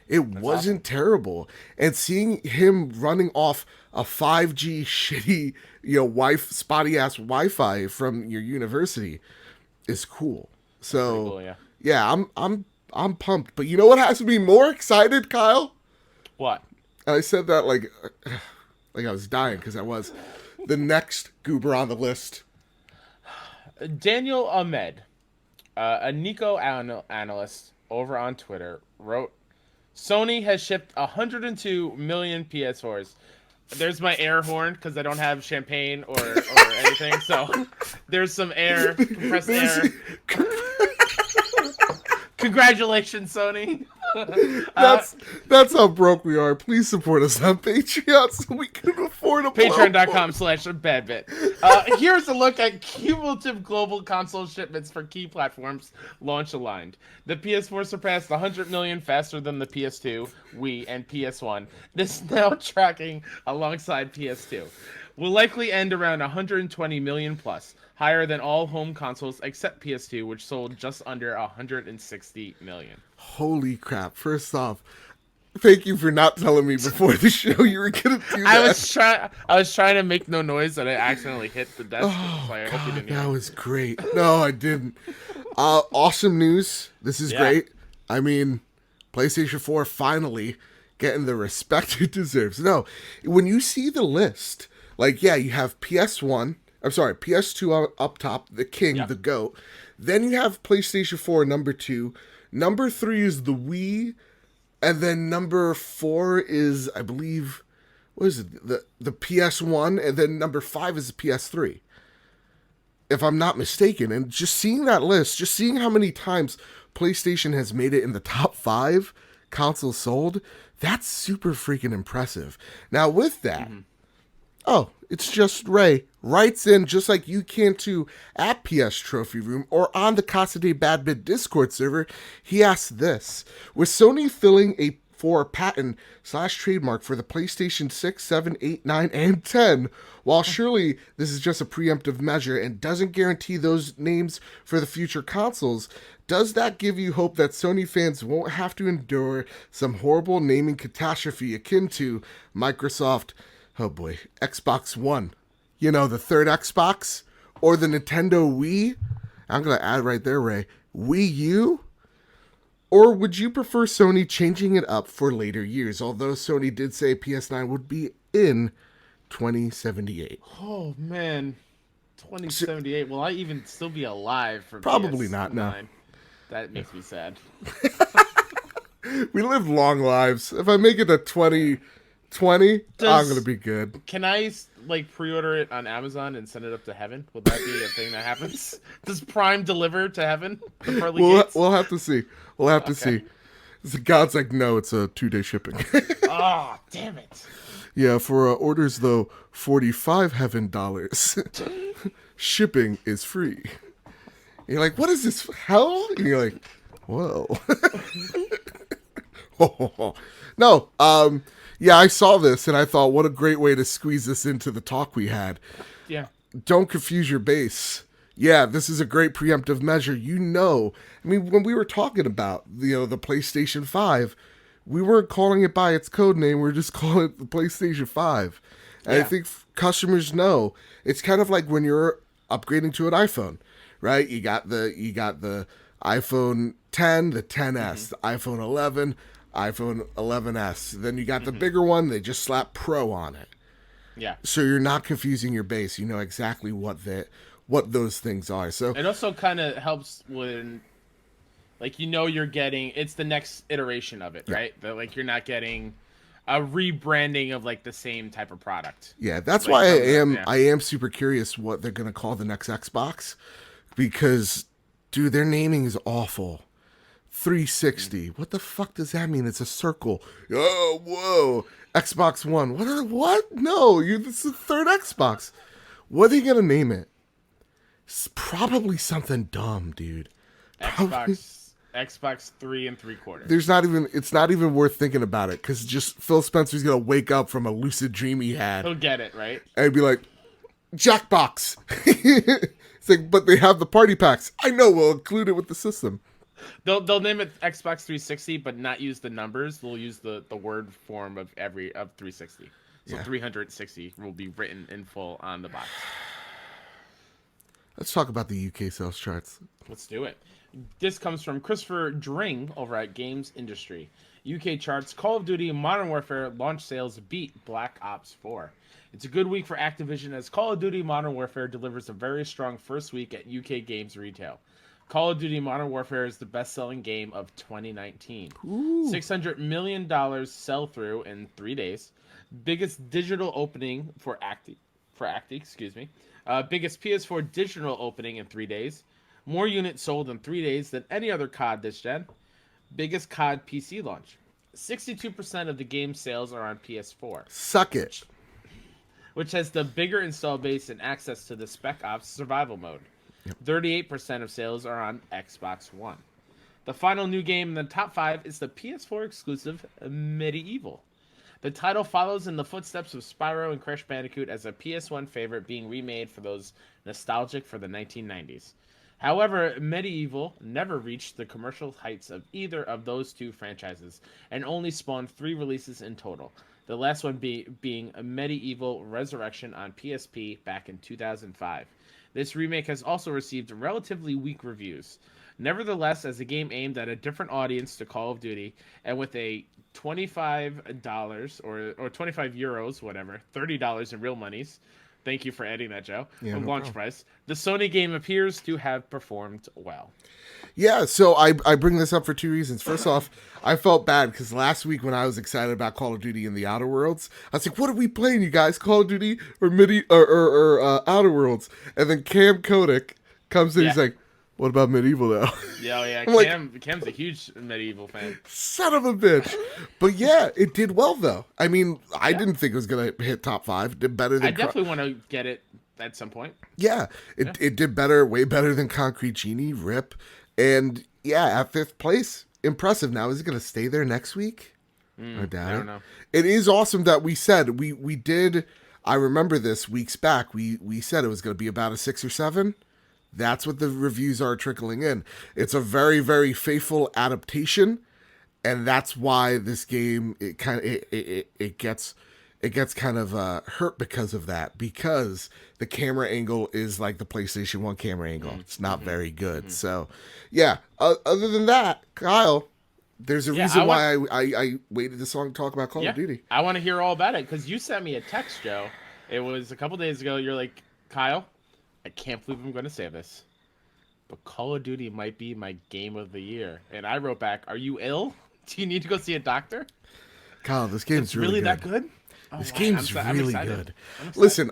It wasn't terrible. And seeing him running off a 5G shitty, spotty ass Wi-Fi from your university is cool. So cool, I'm pumped. But you know what has me more excited, Kyle? What? And I said that like I was dying because I was. The next goober on the list. Daniel Ahmed A Nico analyst over on Twitter wrote, Sony has shipped 102 million PS4s. There's my air horn because I don't have champagne or anything. So there's some air, compressed air. Congratulations, Sony. That's how broke we are. Please support us on Patreon so we can afford a Patreon.com/badbit. Here's a look at cumulative global console shipments for key platforms launch aligned. The PS4 surpassed 100 million faster than the PS2, Wii, and PS1. This is now tracking alongside PS2. Will likely end around 120 million plus, higher than all home consoles except PS2, which sold just under 160 million. Holy crap. First off, thank you for not telling me before the show you were going to do that. I was trying to make no noise and I accidentally hit the desk. Oh, so I hope you God, didn't hear that it. was great. No, I didn't. Awesome news. This is great. I mean, PlayStation 4 finally getting the respect it deserves. No, when you see the list, like, yeah, you have PS2 up top, the king, the GOAT. Then you have PlayStation 4 number 2. Number 3 is the Wii. And then number 4 is, I believe, what is it? The PS1. And then number 5 is the PS3. If I'm not mistaken. And just seeing that list, just seeing how many times PlayStation has made it in the top 5 consoles sold, that's super freaking impressive. Now with that, it's just Ray writes in, just like you can too, at PS Trophy Room or on the Casa de Bad Bit Discord server. He asks this: with Sony filling for a patent/trademark for the PlayStation 6, 7, 8, 9, and 10, while surely this is just a preemptive measure and doesn't guarantee those names for the future consoles, does that give you hope that Sony fans won't have to endure some horrible naming catastrophe akin to Microsoft, oh boy, Xbox One, you know, the third Xbox, or the Nintendo Wii? I'm going to add right there, Ray, Wii U? Or would you prefer Sony changing it up for later years, although Sony did say PS9 would be in 2078? Oh, man. 2078. Will I even still be alive for Probably PS9? not, no. That makes me sad. We live long lives. If I make it to 2020, I'm going to be good. Can I, like, pre-order it on Amazon and send it up to heaven? Would that be a thing that happens? Does Prime deliver to heaven? The pearly gates? We'll have to see. We'll have to see. God's like, no, it's a 2-day shipping. Oh, damn it. Yeah, for orders, though, $45 heaven dollars. Shipping is free. And you're like, what is this, hell? And you're like, whoa. No, yeah, I saw this, and I thought, what a great way to squeeze this into the talk we had. Yeah. Don't confuse your base. Yeah, this is a great preemptive measure. You know, I mean, when we were talking about, the PlayStation 5, we weren't calling it by its code name. We were just calling it the PlayStation 5. And I think customers know. It's kind of like when you're upgrading to an iPhone, right? You got the iPhone 10, the 10s, the iPhone 11, iPhone 11s. Then you got the bigger one. They just slap Pro on it. Yeah. So you're not confusing your base. You know exactly what those things are. So it also kind of helps when, like, you're getting, it's the next iteration of it, right? That, like, you're not getting a rebranding of, like, the same type of product. Yeah, that's like, why I am super curious what they're gonna call the next Xbox, because, dude, their naming is awful. 360. What the fuck does that mean? It's a circle. Oh, whoa. Xbox One. What? No, this is the third Xbox. What are they gonna name it? It's probably something dumb, dude. Xbox 3 3/4. It's not even worth thinking about it, because just Phil Spencer's gonna wake up from a lucid dream he had. He'll get it, right? And be like, Jackbox. It's like, but they have the party packs. I know, we'll include it with the system. They'll name it Xbox 360, but not use the numbers. They'll use the word form of 360. So 360 will be written in full on the box. Let's talk about the UK sales charts. Let's do it. This comes from Christopher Dring over at Games Industry. UK charts: Call of Duty Modern Warfare launch sales beat Black Ops 4. It's a good week for Activision as Call of Duty Modern Warfare delivers a very strong first week at UK games retail. Call of Duty Modern Warfare is the best-selling game of 2019. Ooh. $600 million sell-through in 3 days. Biggest digital opening for Acti, excuse me. Biggest PS4 digital opening in 3 days. More units sold in 3 days than any other COD this gen. Biggest COD PC launch. 62% of the game's sales are on PS4, Suck it. which has the bigger install base and access to the Spec Ops survival mode. 38% of sales are on Xbox One. The final new game in the top 5 is the PS4 exclusive Medieval. The title follows in the footsteps of Spyro and Crash Bandicoot as a PS1 favorite being remade for those nostalgic for the 1990s. However, Medieval never reached the commercial heights of either of those two franchises and only spawned 3 releases in total. The last one being Medieval Resurrection on PSP back in 2005. This remake has also received relatively weak reviews. Nevertheless, as a game aimed at a different audience to Call of Duty, and with a $25 or 25 euros, whatever, $30 in real monies. Thank you for adding that, Joe. Yeah, The no launch problem. price. The Sony game appears to have performed well. Yeah, so I bring this up for 2 reasons. First off, I felt bad because last week when I was excited about Call of Duty in the Outer Worlds, I was like, "What are we playing, you guys? Call of Duty or Outer Worlds?" And then Cam Kodak comes in, Yeah. he's like, "What about Medieval though?" Yeah. I'm like- Cam's a huge Medieval fan. Son of a bitch. But yeah, it did well though. I mean, I didn't think it was gonna hit top 5. It did better than I definitely want to get it at some point. Yeah, it did better, way better than Concrete Genie, RIP. And yeah, at 5th place, impressive. Now, is it going to stay there next week? I doubt I it. don't know. It is awesome that we said, we did, I remember this weeks back, we said it was going to be about a 6 or 7. That's what the reviews are trickling in. It's a very, very faithful adaptation, and that's why this game, it gets kind of hurt because of that, because the camera angle is like the PlayStation 1 camera angle. It's not very good. So, yeah, other than that, Kyle, there's a reason why I waited this long to talk about Call of Duty. I want to hear all about it because you sent me a text, Joe. It was a couple days ago. You're like, Kyle, I can't believe I'm going to say this, but Call of Duty might be my game of the year. And I wrote back, are you ill? Do you need to go see a doctor? Kyle, this game's It's really good. that good? Oh, This wow, game's I'm really excited. good. I'm excited. Listen,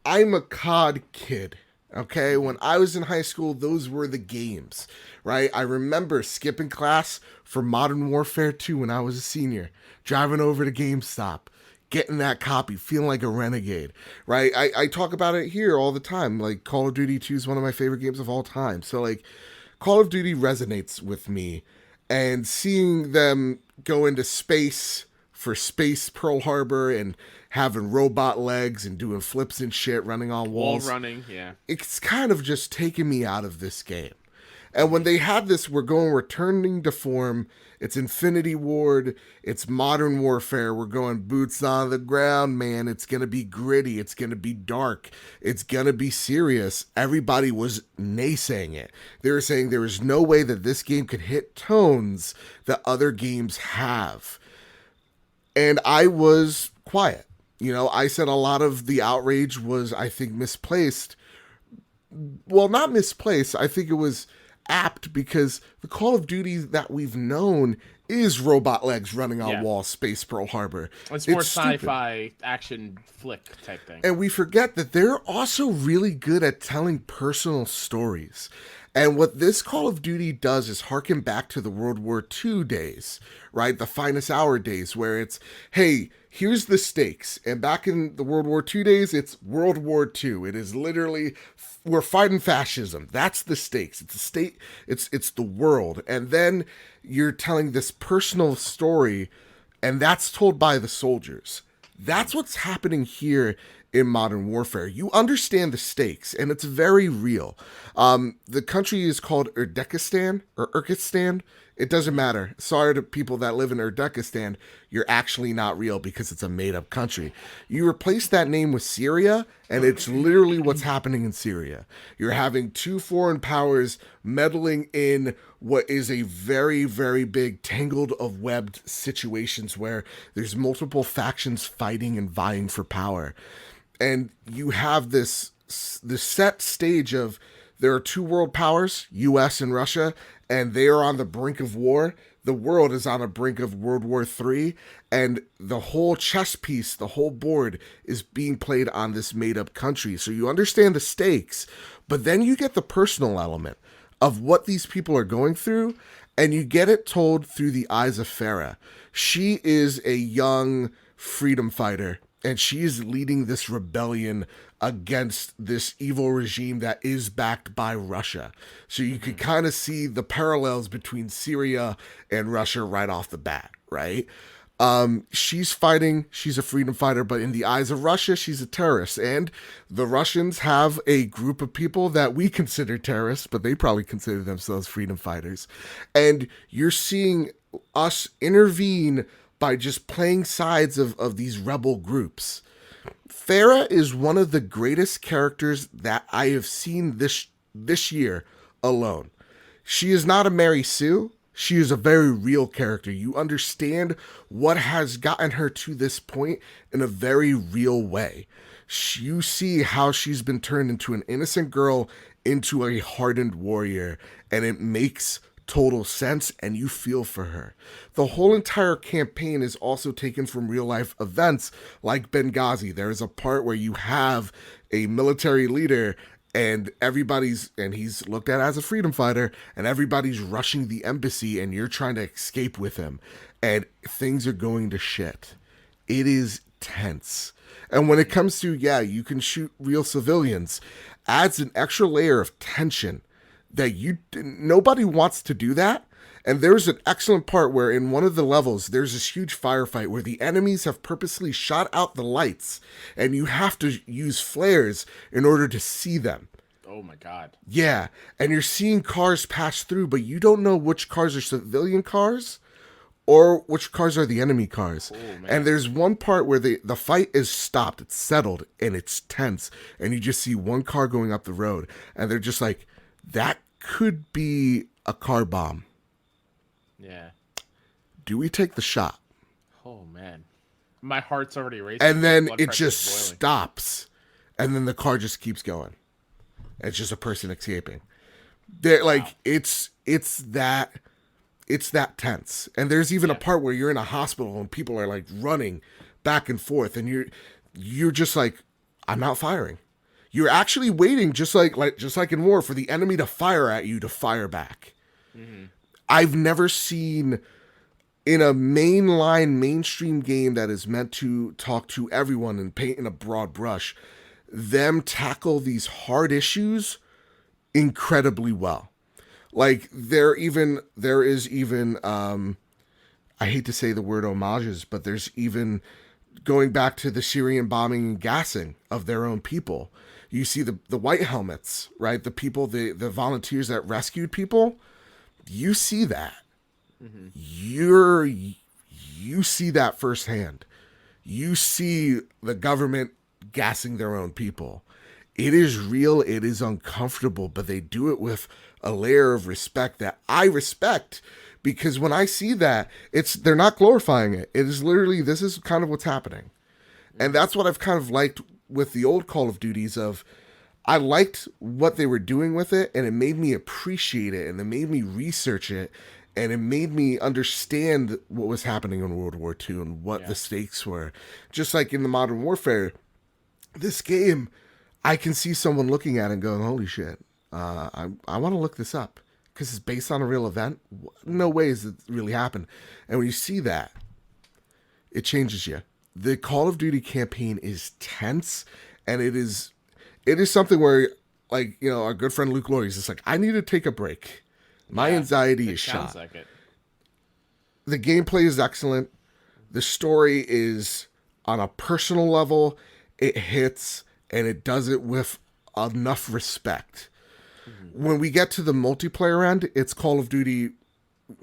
I'm a COD kid. Okay, when I was in high school, those were the games, right? I remember skipping class for Modern Warfare 2 when I was a senior, driving over to GameStop, getting that copy, feeling like a renegade, right? I talk about it here all the time. Like, Call of Duty 2 is one of my favorite games of all time. So, like, Call of Duty resonates with me, and seeing them go into space for Space Pearl Harbor and having robot legs and doing flips and shit, running on Wall walls, running, yeah. it's kind of just taking me out of this game. And when they had this, returning to form, it's Infinity Ward, it's Modern Warfare, we're going boots on the ground, man. It's going to be gritty, it's going to be dark, it's going to be serious. Everybody was naysaying it. They were saying there was no way that this game could hit tones that other games have. And I was quiet. You know, I said a lot of the outrage was, I think, misplaced. Well, not misplaced. I think it was apt because the Call of Duty that we've known is robot legs running on walls, Space Pearl Harbor. It's more stupid. sci-fi action flick type thing. And we forget that they're also really good at telling personal stories. And what this Call of Duty does is harken back to the World War II days, right? The finest hour days, where it's, hey, here's the stakes. And back in the World War II days, it's World War II. It is literally, we're fighting fascism. That's the stakes. It's the state, it's the world. And then you're telling this personal story, and that's told by the soldiers. That's what's happening here in Modern Warfare. You understand the stakes, and it's very real. The country is called Urdekistan or Urkistan. It doesn't matter. Sorry to people that live in Urdekistan. You're actually not real because it's a made-up country. You replace that name with Syria, and it's literally what's happening in Syria. You're having two foreign powers meddling in what is a very, very big tangled of webbed situations where there's multiple factions fighting and vying for power. And you have this set stage of there are two world powers, US and Russia, and they are on the brink of war. The world is on the brink of World War III, and the whole chess piece, the whole board is being played on this made up country. So you understand the stakes, but then you get the personal element of what these people are going through, and you get it told through the eyes of Farah. She is a young freedom fighter, and she is leading this rebellion against this evil regime that is backed by Russia. So you can kind of see the parallels between Syria and Russia right off the bat, right? She's fighting, she's a freedom fighter, but in the eyes of Russia, she's a terrorist. And the Russians have a group of people that we consider terrorists, but they probably consider themselves freedom fighters. And you're seeing us intervene by just playing sides of these rebel groups. Farah is one of the greatest characters that I have seen this year alone. She is not a Mary Sue. She is a very real character. You understand what has gotten her to this point in a very real way. You see how she's been turned into an innocent girl into a hardened warrior, and it makes total sense, and you feel for her. The whole entire campaign is also taken from real life events like Benghazi. There is a part where you have a military leader and he's looked at as a freedom fighter, and everybody's rushing the embassy, and you're trying to escape with him, and things are going to shit. It is tense. And when it comes to, you can shoot real civilians, adds an extra layer of tension that nobody wants to do that. And there's an excellent part where in one of the levels, there's this huge firefight where the enemies have purposely shot out the lights, and you have to use flares in order to see them. Oh my God. Yeah. And you're seeing cars pass through, but you don't know which cars are civilian cars or which cars are the enemy cars. Oh, and there's one part where the fight is stopped, it's settled, and it's tense. And you just see one car going up the road, and they're just like, that could be a car bomb. Yeah. Do we take the shot? Oh, man. My heart's already racing. And then it just stops. And then the car just keeps going. It's just a person escaping. They're like, it's that tense. And there's even a part where you're in a hospital and people are like running back and forth, and you're just like, I'm not firing. You're actually waiting, just like in war, for the enemy to fire at you to fire back. Mm-hmm. I've never seen in a mainstream game that is meant to talk to everyone and paint in a broad brush, them tackle these hard issues incredibly well. Like there is even I hate to say the word homages, but there's even going back to the Syrian bombing and gassing of their own people. You see the white helmets, right? The people, the volunteers that rescued people. You see that. Mm-hmm. You see that firsthand. You see the government gassing their own people. It is real. It is uncomfortable, but they do it with a layer of respect that I respect, because when I see that, they're not glorifying it. It is literally, this is kind of what's happening. And that's what I've kind of liked with the old Call of Duties I liked what they were doing with it, and it made me appreciate it, and it made me research it, and it made me understand what was happening in World War II and what the stakes were. Just like in the Modern Warfare, this game, I can see someone looking at it and going, holy shit, I want to look this up because it's based on a real event. No way has it really happened. And when you see that, it changes you. The Call of Duty campaign is tense, and it is something where, like, you know, our good friend Luke Laurie is just like, I need to take a break. My anxiety is shot. Like it. The gameplay is excellent. The story is on a personal level. It hits, and it does it with enough respect. Mm-hmm. When we get to the multiplayer end, it's Call of Duty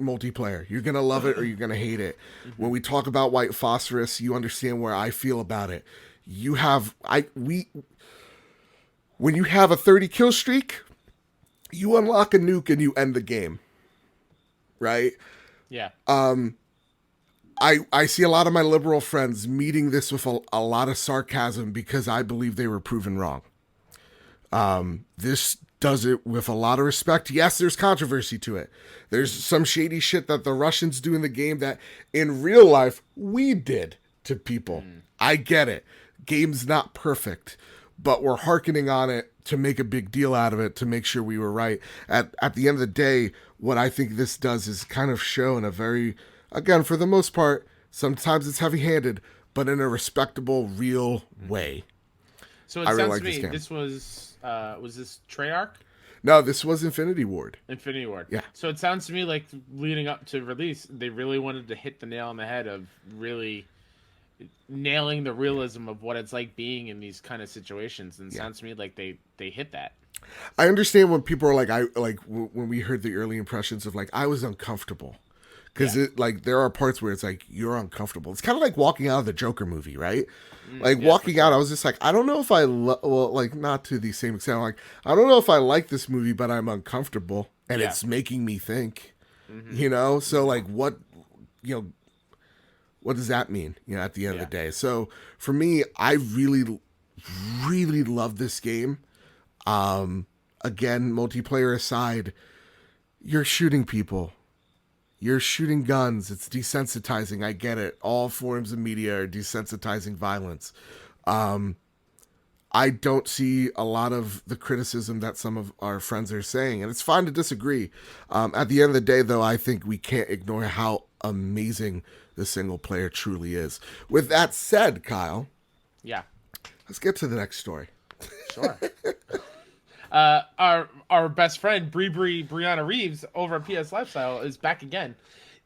multiplayer. You're going to love it or you're going to hate it. Mm-hmm. When we talk about White Phosphorus, you understand where I feel about it. When you have a 30 kill streak, you unlock a nuke and you end the game. Right? Yeah. I see a lot of my liberal friends meeting this with a lot of sarcasm because I believe they were proven wrong. This does it with a lot of respect. Yes, there's controversy to it. There's some shady shit that the Russians do in the game that in real life we did to people. I get it. Game's not perfect, but we're hearkening on it to make a big deal out of it to make sure we were right. At the end of the day, what I think this does is kind of show in a very, again, for the most part, sometimes it's heavy-handed, but in a respectable, real way. So it sounds to me this was this Treyarch? No, this was Infinity Ward. Infinity Ward. Yeah. So it sounds to me like leading up to release, they really wanted to hit the nail on the head of really nailing the realism of what it's like being in these kind of situations. And it sounds to me like they hit that. I understand when people are when we heard the early impressions of I was uncomfortable. Because there are parts where it's you're uncomfortable. It's kind of like walking out of the Joker movie, right? Walking out, I was just I don't know if I not to the same extent. I don't know if I like this movie, but I'm uncomfortable, and it's making me think. You know, so what does that mean? At the end of the day. So for me, I really, really love this game. Again, multiplayer aside, you're shooting people. You're shooting guns. It's desensitizing. I get it. All forms of media are desensitizing violence. I don't see a lot of the criticism that some of our friends are saying, and it's fine to disagree. At the end of the day, though, I think we can't ignore how amazing the single player truly is. With that said, Kyle, let's get to the next story. Sure. Our best friend Brianna Reeves over at PS Lifestyle is back again.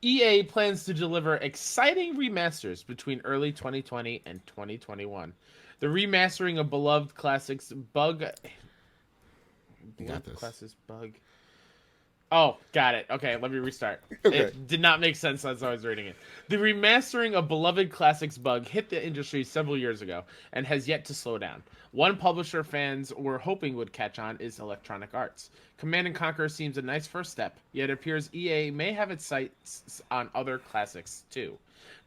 EA plans to deliver exciting remasters between early 2020 and 2021. The remastering of beloved classics Bug. You got this. Classics Bug. Oh, got it. Okay, let me restart. Okay. It did not make sense as I was reading it. The remastering of beloved classics Bug hit the industry several years ago and has yet to slow down. One publisher fans were hoping would catch on is Electronic Arts. Command & Conquer seems a nice first step, yet it appears EA may have its sights on other classics too.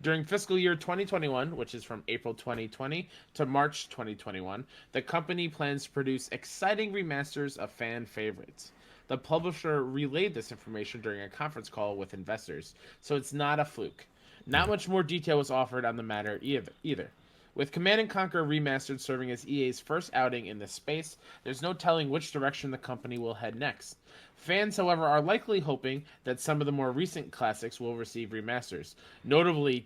During fiscal year 2021, which is from April 2020 to March 2021, the company plans to produce exciting remasters of fan favorites. The publisher relayed this information during a conference call with investors, so it's not a fluke. Not much more detail was offered on the matter either. With Command & Conquer Remastered serving as EA's first outing in this space, there's no telling which direction the company will head next. Fans, however, are likely hoping that some of the more recent classics will receive remasters. Notably,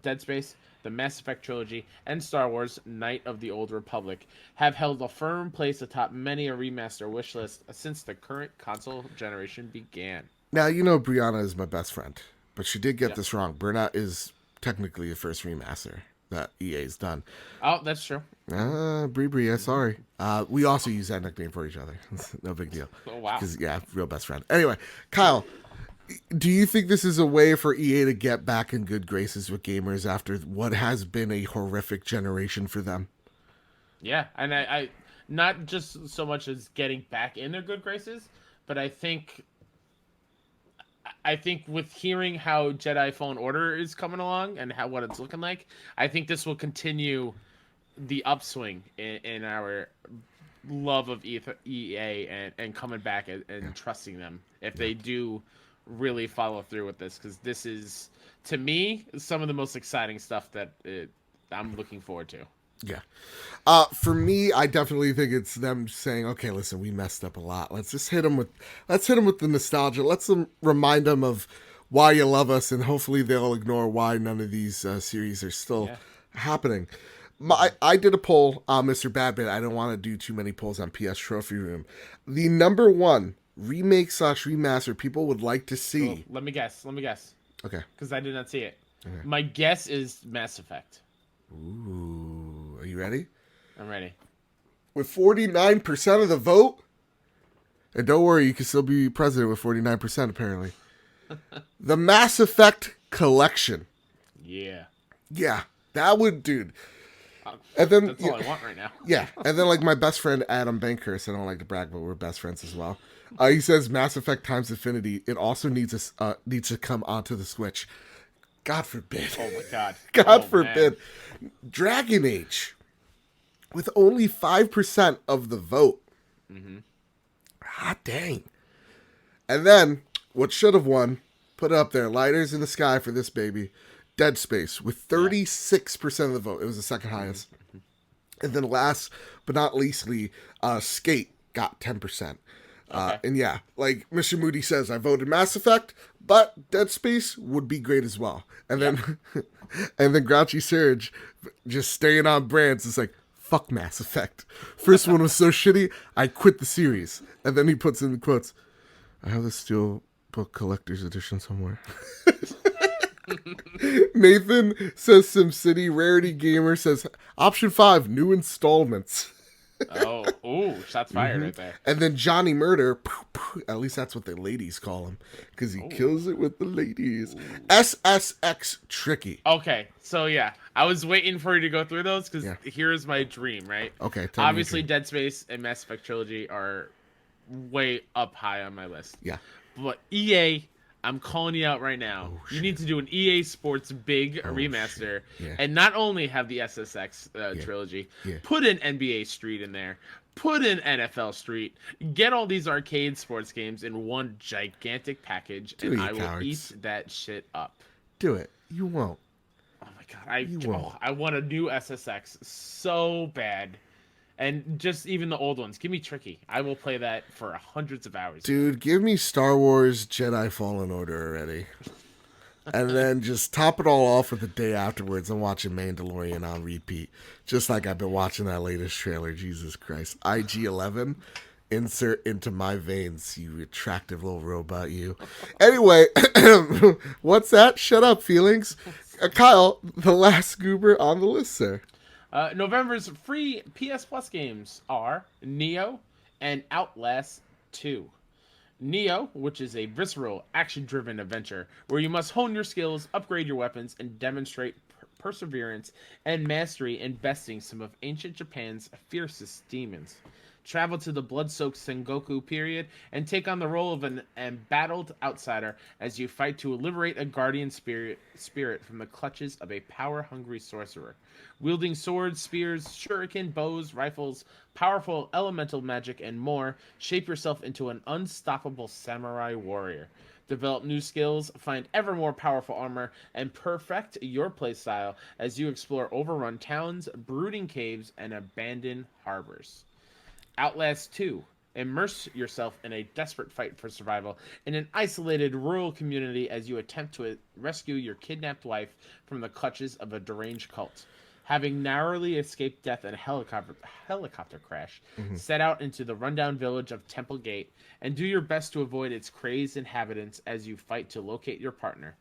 Dead Space, the Mass Effect trilogy, and Star Wars: Knight of the Old Republic have held a firm place atop many a remaster wish list since the current console generation began. Now, Brianna is my best friend, but she did get this wrong. Burnout is technically the first remaster that EA's done. Oh, that's true. Brie, sorry. We also use that nickname for each other. No big deal. Oh, wow. Because, real best friend. Anyway, Kyle, do you think this is a way for EA to get back in good graces with gamers after what has been a horrific generation for them? Yeah, and I not just so much as getting back in their good graces, but I think with hearing how Jedi Fallen Order is coming along and what it's looking like, I think this will continue the upswing in our love of EA and coming back and trusting them if they do really follow through with this, because this is, to me, some of the most exciting stuff that I'm looking forward to. Yeah. For me, I definitely think it's them saying, okay, listen, we messed up a lot. Let's hit them with the nostalgia. Let's remind them of why you love us, and hopefully they'll ignore why none of these series are still happening. I did a poll, Mr. Badbit. I don't want to do too many polls on PS Trophy Room. The number one remake/remaster people would like to see. Let me guess. Okay. Because I did not see it. Okay. My guess is Mass Effect. Ooh. Are you ready? I'm ready. With 49% of the vote, and don't worry, you can still be president with 49% apparently. The Mass Effect Collection. Yeah. Yeah. That would, dude. And then, that's all I want right now. Yeah. And then, my best friend Adam Bankhurst, I don't like to brag, but we're best friends as well. He says Mass Effect times Infinity. It also needs to come onto the Switch. God forbid. Oh my God. God forbid. Man. Dragon Age. with only 5% of the vote. Mm-hmm. Hot dang. And then, what should have won, put it up there, lighters in the sky for this baby, Dead Space, with 36% of the vote. It was the second highest. Mm-hmm. And then last but not leastly, Skate got 10%. Okay. And yeah, like Mr. Moody says, I voted Mass Effect, but Dead Space would be great as well. And then and then Grouchy Surge, just staying on brands, is like, fuck Mass Effect. First one was so shitty, I quit the series. And then he puts in the quotes, I have the Steelbook Collector's Edition somewhere. Nathan says SimCity. Rarity Gamer says option 5, new installments. Oh, ooh, shots fired right there. And then Johnny Murder, at least that's what the ladies call him, because he kills it with the ladies. SSX Tricky. Okay, so yeah, I was waiting for you to go through those because here's my dream, right? Okay, obviously Dead Space and Mass Effect Trilogy are way up high on my list. Yeah. But EA, I'm calling you out right now. You need to do an EA Sports big remaster, and not only have the SSX trilogy, put an NBA Street in there, put an NFL Street, get all these arcade sports games in one gigantic package, and I will eat that shit up. Do it. You won't. Oh my god, I want a new SSX so bad. And just even the old ones. Give me Tricky. I will play that for hundreds of hours. Dude, give me Star Wars Jedi Fallen Order already. And then just top it all off with the day afterwards. I'm watching Mandalorian on repeat. Just like I've been watching that latest trailer. Jesus Christ. IG-11. Insert into my veins, you attractive little robot, you. Anyway, what's that? Shut up, feelings. Kyle, the last goober on the list, sir. November's free PS Plus games are Neo and Outlast 2. Neo, which is a visceral, action-driven adventure where you must hone your skills, upgrade your weapons, and demonstrate perseverance and mastery in besting some of ancient Japan's fiercest demons. Travel to the blood-soaked Sengoku period and take on the role of an embattled outsider as you fight to liberate a guardian spirit from the clutches of a power-hungry sorcerer. Wielding swords, spears, shuriken, bows, rifles, powerful elemental magic, and more, shape yourself into an unstoppable samurai warrior. Develop new skills, find ever more powerful armor, and perfect your playstyle as you explore overrun towns, brooding caves, and abandoned harbors. Outlast 2. Immerse yourself in a desperate fight for survival in an isolated rural community as you attempt to rescue your kidnapped wife from the clutches of a deranged cult. Having narrowly escaped death in a helicopter crash, set out into the rundown village of Temple Gate and do your best to avoid its crazed inhabitants as you fight to locate your partner.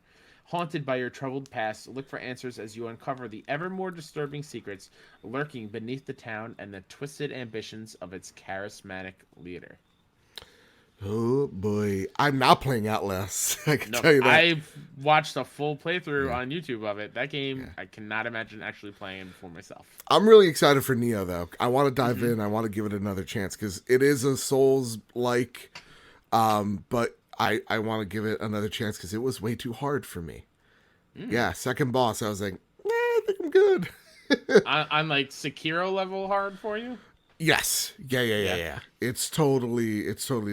Haunted by your troubled past, look for answers as you uncover the ever more disturbing secrets lurking beneath the town and the twisted ambitions of its charismatic leader. Oh boy, I'm not playing Outlast. I can tell you that. I've watched a full playthrough on YouTube of it. That game, I cannot imagine actually playing for myself. I'm really excited for Neo, though. I want to dive in. I want to give it another chance because it is a Souls-like, but I want to give it another chance because it was way too hard for me. Yeah, second boss, I was like, I think I'm good. on like Sekiro level hard for you? Yes. Yeah. It's totally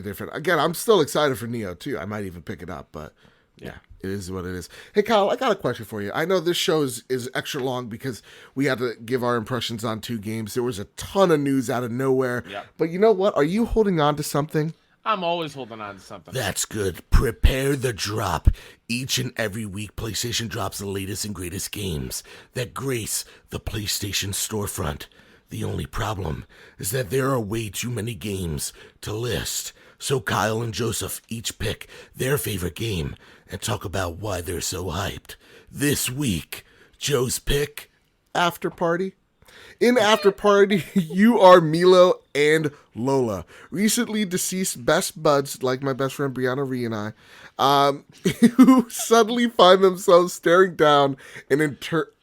different. Again, I'm still excited for Neo too. I might even pick it up, but yeah, it is what it is. Hey Kyle, I got a question for you. I know this show is extra long because we had to give our impressions on 2 games. There was a ton of news out of nowhere. But you know what? Are you holding on to something? I'm always holding on to something. That's good. Prepare the drop. Each and every week, PlayStation drops the latest and greatest games that grace the PlayStation storefront. The only problem is that there are way too many games to list. So Kyle and Joseph each pick their favorite game and talk about why they're so hyped. This week, Joe's pick, After Party. In After Party, you are Milo and Lola, recently deceased best buds like my best friend Brianna Ree and I, who suddenly find themselves staring down an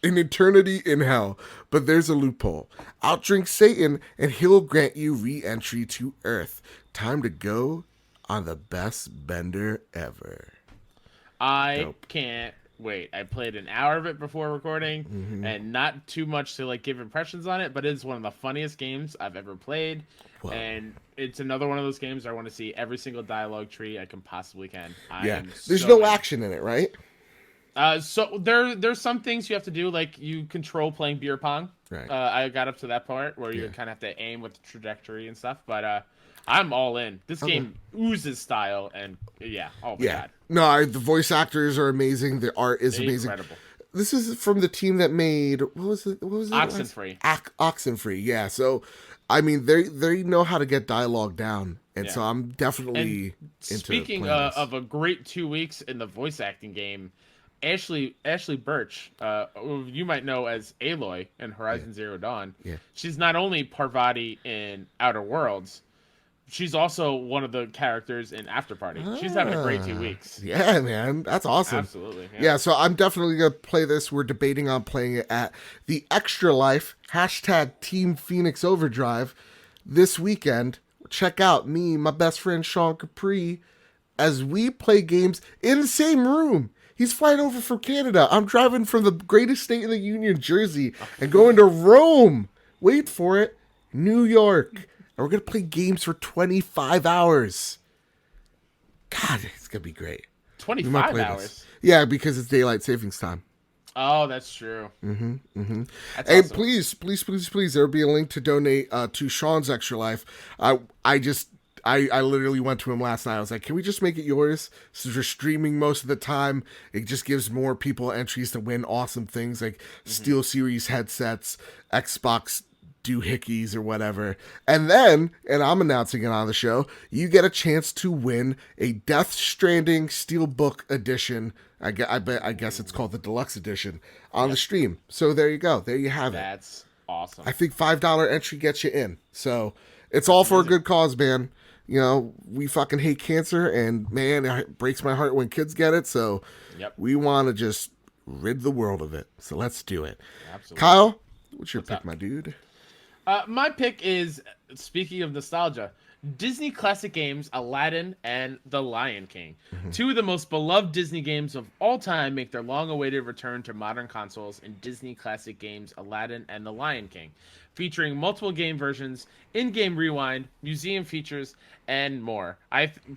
eternity in hell. But there's a loophole. Outdrink Satan and he'll grant you re-entry to Earth. Time to go on the best bender ever. I can't wait. I played an hour of it before recording, and not too much to like give impressions on it, but it's one of the funniest games I've ever played. Whoa. And it's another one of those games where I want to see every single dialogue tree I can possibly can. I Yeah. am There's so no in. action in it, right? So there's some things you have to do, like you control playing beer pong. Right. I got up to that part where you kind of have to aim with the trajectory and stuff, but I'm all in. This game oozes style, and oh my god, No, the voice actors are amazing. The art is amazing. incredible. This is from the team that made what was it? Oxenfree. Oxenfree. Yeah. So, I mean, they know how to get dialogue down, and so I'm definitely into. Speaking of a great 2 weeks in the voice acting game, Ashley Birch, who you might know as Aloy in Horizon Zero Dawn. Yeah. She's not only Parvati in Outer Worlds, she's also one of the characters in After Party. She's having a great 2 weeks. Yeah, man, that's awesome. Absolutely. Yeah, so I'm definitely gonna play this. We're debating on playing it at the Extra Life #Team Phoenix Overdrive this weekend. Check out me, my best friend Sean Capri, as we play games in the same room. He's flying over from Canada. I'm driving from the greatest state in the Union, Jersey, and going to Rome. Wait for it, New York. And we're going to play games for 25 hours. God, it's going to be great. 25 hours? This. Yeah, because it's daylight savings time. Oh, that's true. That's hey, awesome. Please, there'll be a link to donate to Sean's Extra Life. I literally went to him last night. I was like, can we just make it yours? Since we're streaming most of the time, it just gives more people entries to win awesome things like SteelSeries headsets, Xbox doohickeys or whatever. And then, and I'm announcing it on the show, you get a chance to win a Death Stranding Steelbook edition. I guess it's called the Deluxe Edition on the stream. So there you go. There you have it. That's awesome. I think $5 entry gets you in. So it's all for a good cause, man. You know, we fucking hate cancer, and man, it breaks my heart when kids get it. So we want to just rid the world of it. So let's do it. Absolutely. Kyle, what's your pick, my dude? My pick is, speaking of nostalgia, Disney classic games Aladdin and The Lion King. Two of the most beloved Disney games of all time make their long-awaited return to modern consoles in Disney classic games Aladdin and The Lion King, featuring multiple game versions, in-game rewind, museum features, and more.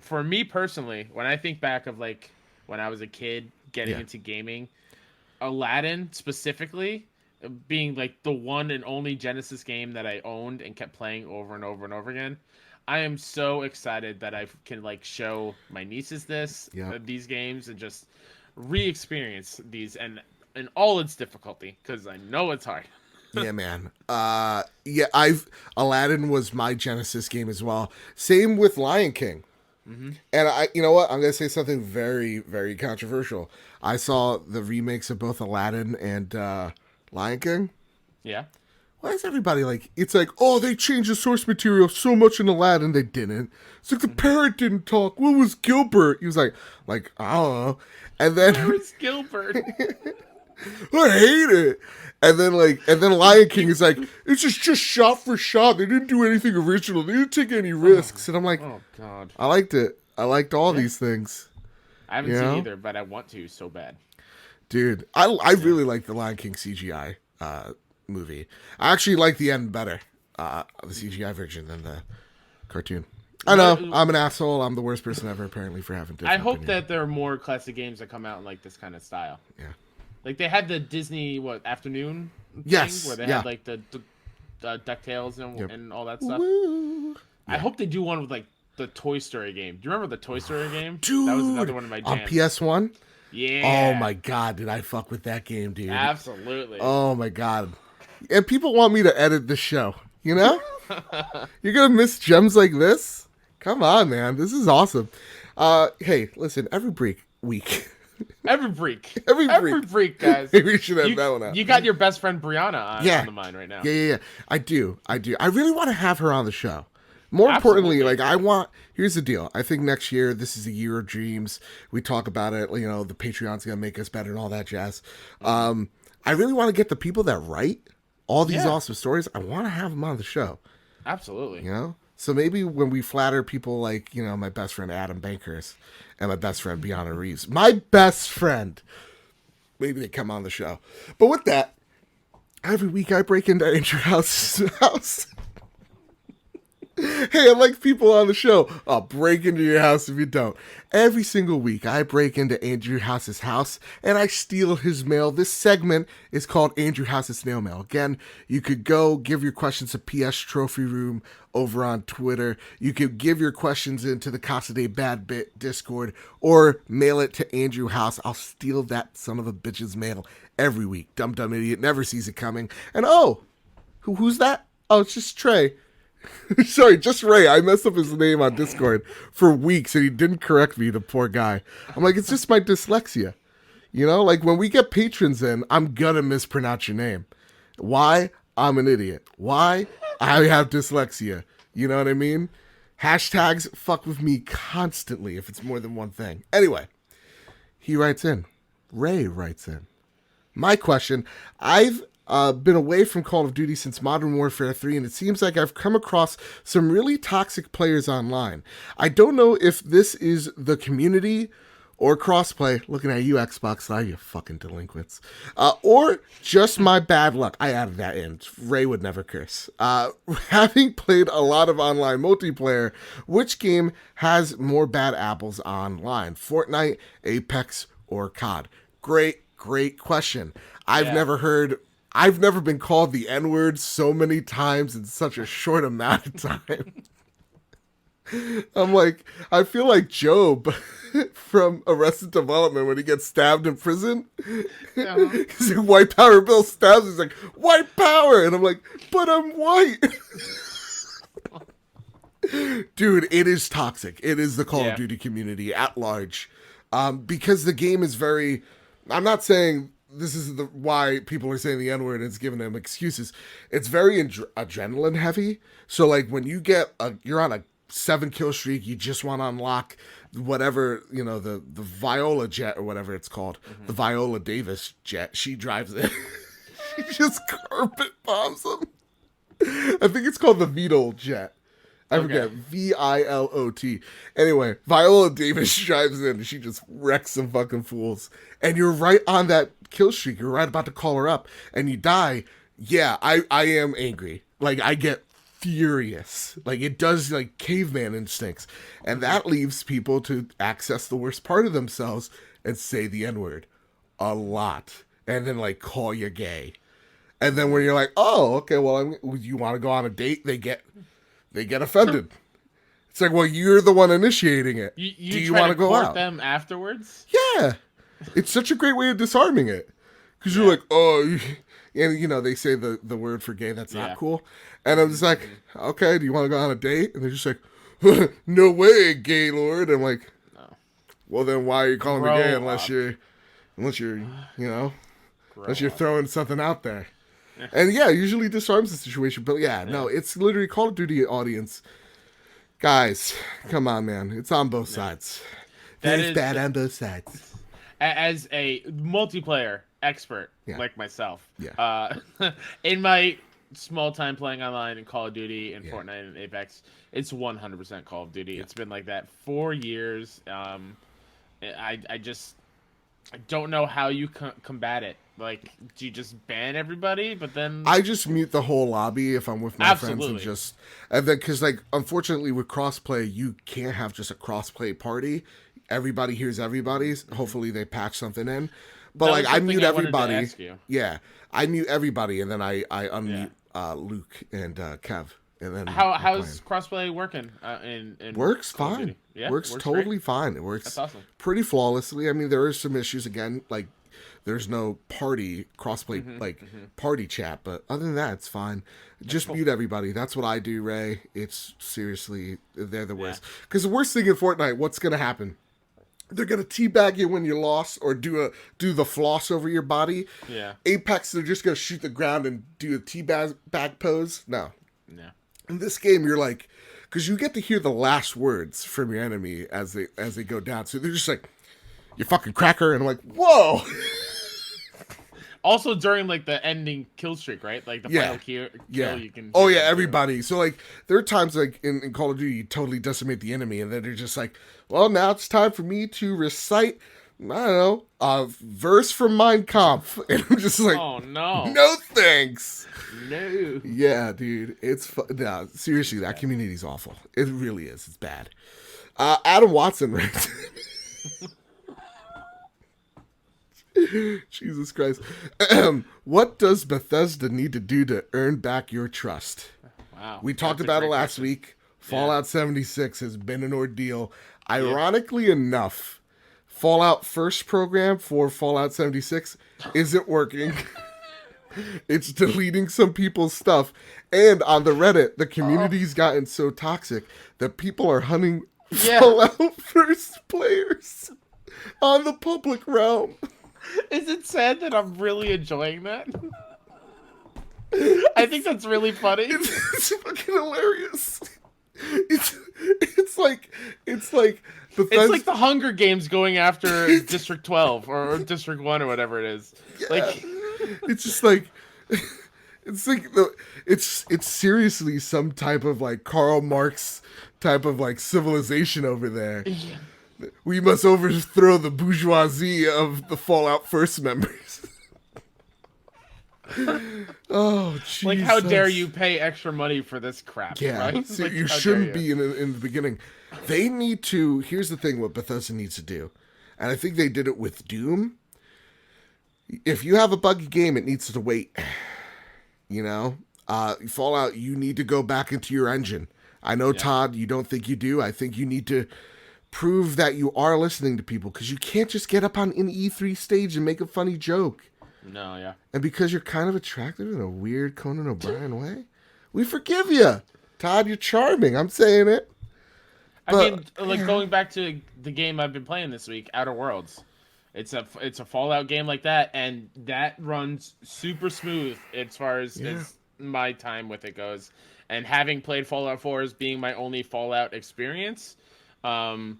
For me personally, when I think back of like when I was a kid getting into gaming, Aladdin specifically being like the one and only Genesis game that I owned and kept playing over and over and over again. I am so excited that I can like show my nieces these games and just re-experience these and in all its difficulty, because I know it's hard. Yeah, man. Aladdin was my Genesis game as well. Same with Lion King. And you know what? I'm gonna say something very, very controversial. I saw the remakes of both Aladdin and Lion King. Yeah. Why is everybody like? It's like, oh, they changed the source material so much in Aladdin. They didn't. It's like the parrot didn't talk. What was Gilbert? He was like I don't know. And then where was Gilbert? I hate it. And then Lion King is like, it's just shot for shot. They didn't do anything original. They didn't take any risks. And I'm like, oh god, I liked it. I liked all these things. I haven't seen either, but I want to so bad. Dude, I really like the Lion King CGI movie. I actually like the end better, the CGI version than the cartoon. I know, I'm an asshole. I'm the worst person ever, apparently, for having different I hope opinion. that there are more classic games that come out in like this kind of style. Yeah. Like they had the Disney afternoon thing where they had like the DuckTales and all that stuff. Woo. I hope they do one with like the Toy Story game. Do you remember the Toy Story game? Dude, that was another one of my jams. On PS1? Yeah. Oh my god, did I fuck with that game, dude? Absolutely. Oh my god. And people want me to edit the show, you know? You're gonna miss gems like this? Come on, man. This is awesome. Hey, listen, every week. Every break, guys. Maybe we should have that one out. You got your best friend Brianna on the mind right now. Yeah. I do. I really want to have her on the show. More importantly, here's the deal. I think next year, this is a year of dreams. We talk about it, you know, the Patreon's going to make us better and all that jazz. I really want to get the people that write all these awesome stories. I want to have them on the show. Absolutely. You know? So maybe when we flatter people like, you know, my best friend Adam Bankhurst and my best friend Brianna Reeves. My best friend. maybe they come on the show. But with that, every week I break into Andrew House's house. Hey, I like people on the show. I'll break into your house if you don't. Every single week, I break into Andrew House's house and I steal his mail. This segment is called Andrew House's Snail Mail. Again, you could go give your questions to PS Trophy Room over on Twitter. You could give your questions into the Casa de Bad Bit Discord or mail it to Andrew House. I'll steal that son of a bitch's mail every week. Dumb idiot never sees it coming. And who's that? Oh, it's just Trey. Sorry, just Ray. I messed up his name on Discord for weeks and he didn't correct me, the poor guy. I'm like, it's just my dyslexia. You know, like when we get patrons in, I'm gonna mispronounce your name. Why? I'm an idiot. Why? I have dyslexia. You know what I mean? Hashtags fuck with me constantly if it's more than one thing. Anyway, he writes in. Ray writes in. My question, I've been away from Call of Duty since Modern Warfare 3, and it seems like I've come across some really toxic players online. I don't know if this is the community or crossplay, looking at you, Xbox Live, you fucking delinquents, or just my bad luck. I added that in. Ray would never curse. Having played a lot of online multiplayer, which game has more bad apples online? Fortnite, Apex, or COD? Great question. I've never been called the N-word so many times in such a short amount of time. I'm like, I feel like Job from Arrested Development when he gets stabbed in prison. He's like, white power, Bill stabs him. He's like, white power. And I'm like, but I'm white. Dude, it is toxic. It is the Call of Duty community at large. Because the game is very, I'm not saying this is why people are saying the N-word and it's giving them excuses. It's very adrenaline heavy. So like when you're on a 7 kill streak, you just want to unlock whatever, you know, the Viola jet or whatever it's called. Mm-hmm. The Viola Davis jet. She drives it. She just carpet bombs them. I think it's called the Beetle jet. I forget. Vilot. Anyway, Viola Davis drives in and she just wrecks some fucking fools. And you're right on that kill streak. You're right about to call her up and you die. Yeah, I am angry. Like, I get furious. Like, it does, like, caveman instincts. And that leaves people to access the worst part of themselves and say the N-word a lot. And then, like, call you gay. And then when you're like, oh, okay, well, you want to go on a date? They get offended. It's like, well, you're the one initiating it. Do you want to go out? Them afterwards? Yeah. It's such a great way of disarming it. Because you're like, oh, and, you know, they say the word for gay, that's not cool. And I'm just like, okay, do you want to go on a date? And they're just like, no way, gay lord. I'm like, no. Well, then why are you calling me gay unless you're, you know, unless you're throwing something out there. And yeah, usually disarms the situation. But yeah, no, it's literally Call of Duty audience. Guys, come on, man. It's on both sides. That is bad on both sides. As a multiplayer expert like myself, in my small time playing online in Call of Duty and Fortnite and Apex, it's 100% Call of Duty. It's been like that 4 years. I don't know how you combat it. Like, do you just ban everybody? But then I just mute the whole lobby if I'm with my friends and then because like unfortunately with crossplay you can't have just a crossplay party. Everybody hears everybody's. Hopefully they patch something in. But like I mute everybody. Yeah, I mute everybody and then I unmute Luke and Kev. And then how's crossplay working? Works fine. Yeah, works totally great. Fine. It works pretty flawlessly. I mean, there are some issues again, like there's no party crossplay party chat, but other than that, it's fine. Just mute everybody. That's what I do, Ray. It's seriously, they're the worst. Because the worst thing in Fortnite, what's gonna happen? They're gonna teabag you when you're lost, or do the floss over your body. Yeah. Apex, they're just gonna shoot the ground and do a teabag pose. No. Yeah. In this game, you're like, because you get to hear the last words from your enemy as they go down. So they're just like, "You fucking cracker," and I'm like, "Whoa." Also during like the ending kill streak, right? Like the final kill you can. Oh yeah, everybody. So like there are times like in Call of Duty you totally decimate the enemy, and then they're just like, well, now it's time for me to recite I don't know, a verse from Mein Kampf, and I'm just like, Oh no, no thanks. no. Yeah, dude, no, seriously, that community's awful. It really is. It's bad. Adam Watson, right? Jesus Christ. What does Bethesda need to do to earn back your trust? Wow, We talked that's a about it great last question. week. Yeah, Fallout 76 has been an ordeal. yeah, Ironically enough, Fallout First program for Fallout 76 isn't working. It's deleting some people's stuff. And on the Reddit, the oh, community's gotten so toxic that people are hunting yeah. Fallout First players on the public realm. Is it sad that I'm really enjoying that? I think that's really funny. It's fucking hilarious. It's it's like It's Bethesda. like the Hunger Games going after District 12 or District 1 or whatever it is. Yeah, Like, it's just like it's like it's seriously some type of like Karl Marx type of like civilization over there. yeah. We must overthrow the bourgeoisie of the Fallout First members. Oh Jesus! Like, how dare you pay extra money for this crap, Yeah, right? so Like, you how dare shouldn't you? be in the beginning. They need to. Here's the thing: what Bethesda needs to do, and I think they did it with Doom. If you have a buggy game, it needs to wait. You know, Fallout, you need to go back into your engine. I know, Yeah. Todd, you don't think you do. I think you need to prove that you are listening to people because you can't just get up on an E3 stage and make a funny joke. No, yeah. And because you're kind of attractive in a weird Conan O'Brien way, we forgive you. Todd, you're charming. I'm saying it. I But mean, like going back to the game I've been playing this week, Outer Worlds. It's a Fallout game like that, and that runs super smooth as far yeah, as my time with it goes. And having played Fallout 4 as being my only Fallout experience, um,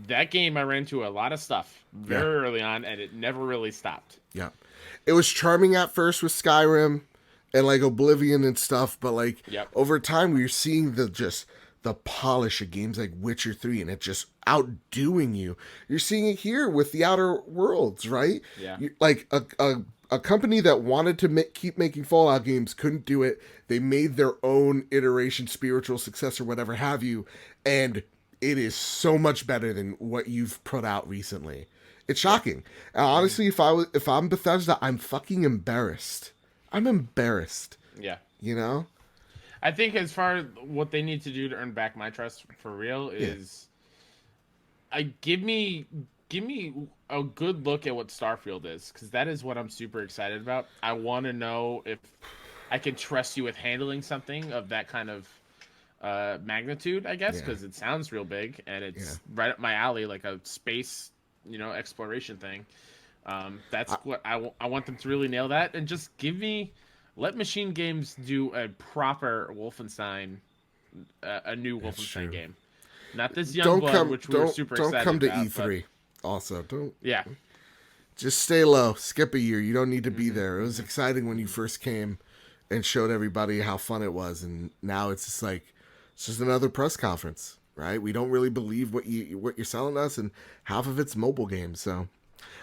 that game I ran into a lot of stuff yeah, very early on, and it never really stopped. yeah. It was charming at first with Skyrim and like Oblivion and stuff, but like Yep. over time we're seeing the polish of games like Witcher 3 and it just outdoing you. You're seeing it here with the Outer Worlds, right? Yeah. Like a company that wanted to keep making Fallout games couldn't do it. They made their own iteration, spiritual successor, whatever have you, and it is so much better than what you've put out recently. It's shocking. And honestly, if I'm Bethesda, I'm fucking embarrassed. I'm embarrassed. Yeah. You know? I think as far as what they need to do to earn back my trust for real is give me a good look at what Starfield is, because that is what I'm super excited about. I want to know if I can trust you with handling something of that kind of magnitude, I guess, Yeah. because it sounds real big and it's Yeah. right up my alley, like a space, exploration thing. That's what I want them to really nail that, and just let Machine Games do a proper Wolfenstein, a new That's true. Wolfenstein game, not this Don't Youngblood, come which we were super don't excited come to about. E3. Also, don't Yeah, just stay low. Skip a year. You don't need to be there. It was exciting when you first came and showed everybody how fun it was, and now it's just like it's just another press conference, right? We don't really believe what you're selling us, and half of it's mobile games. So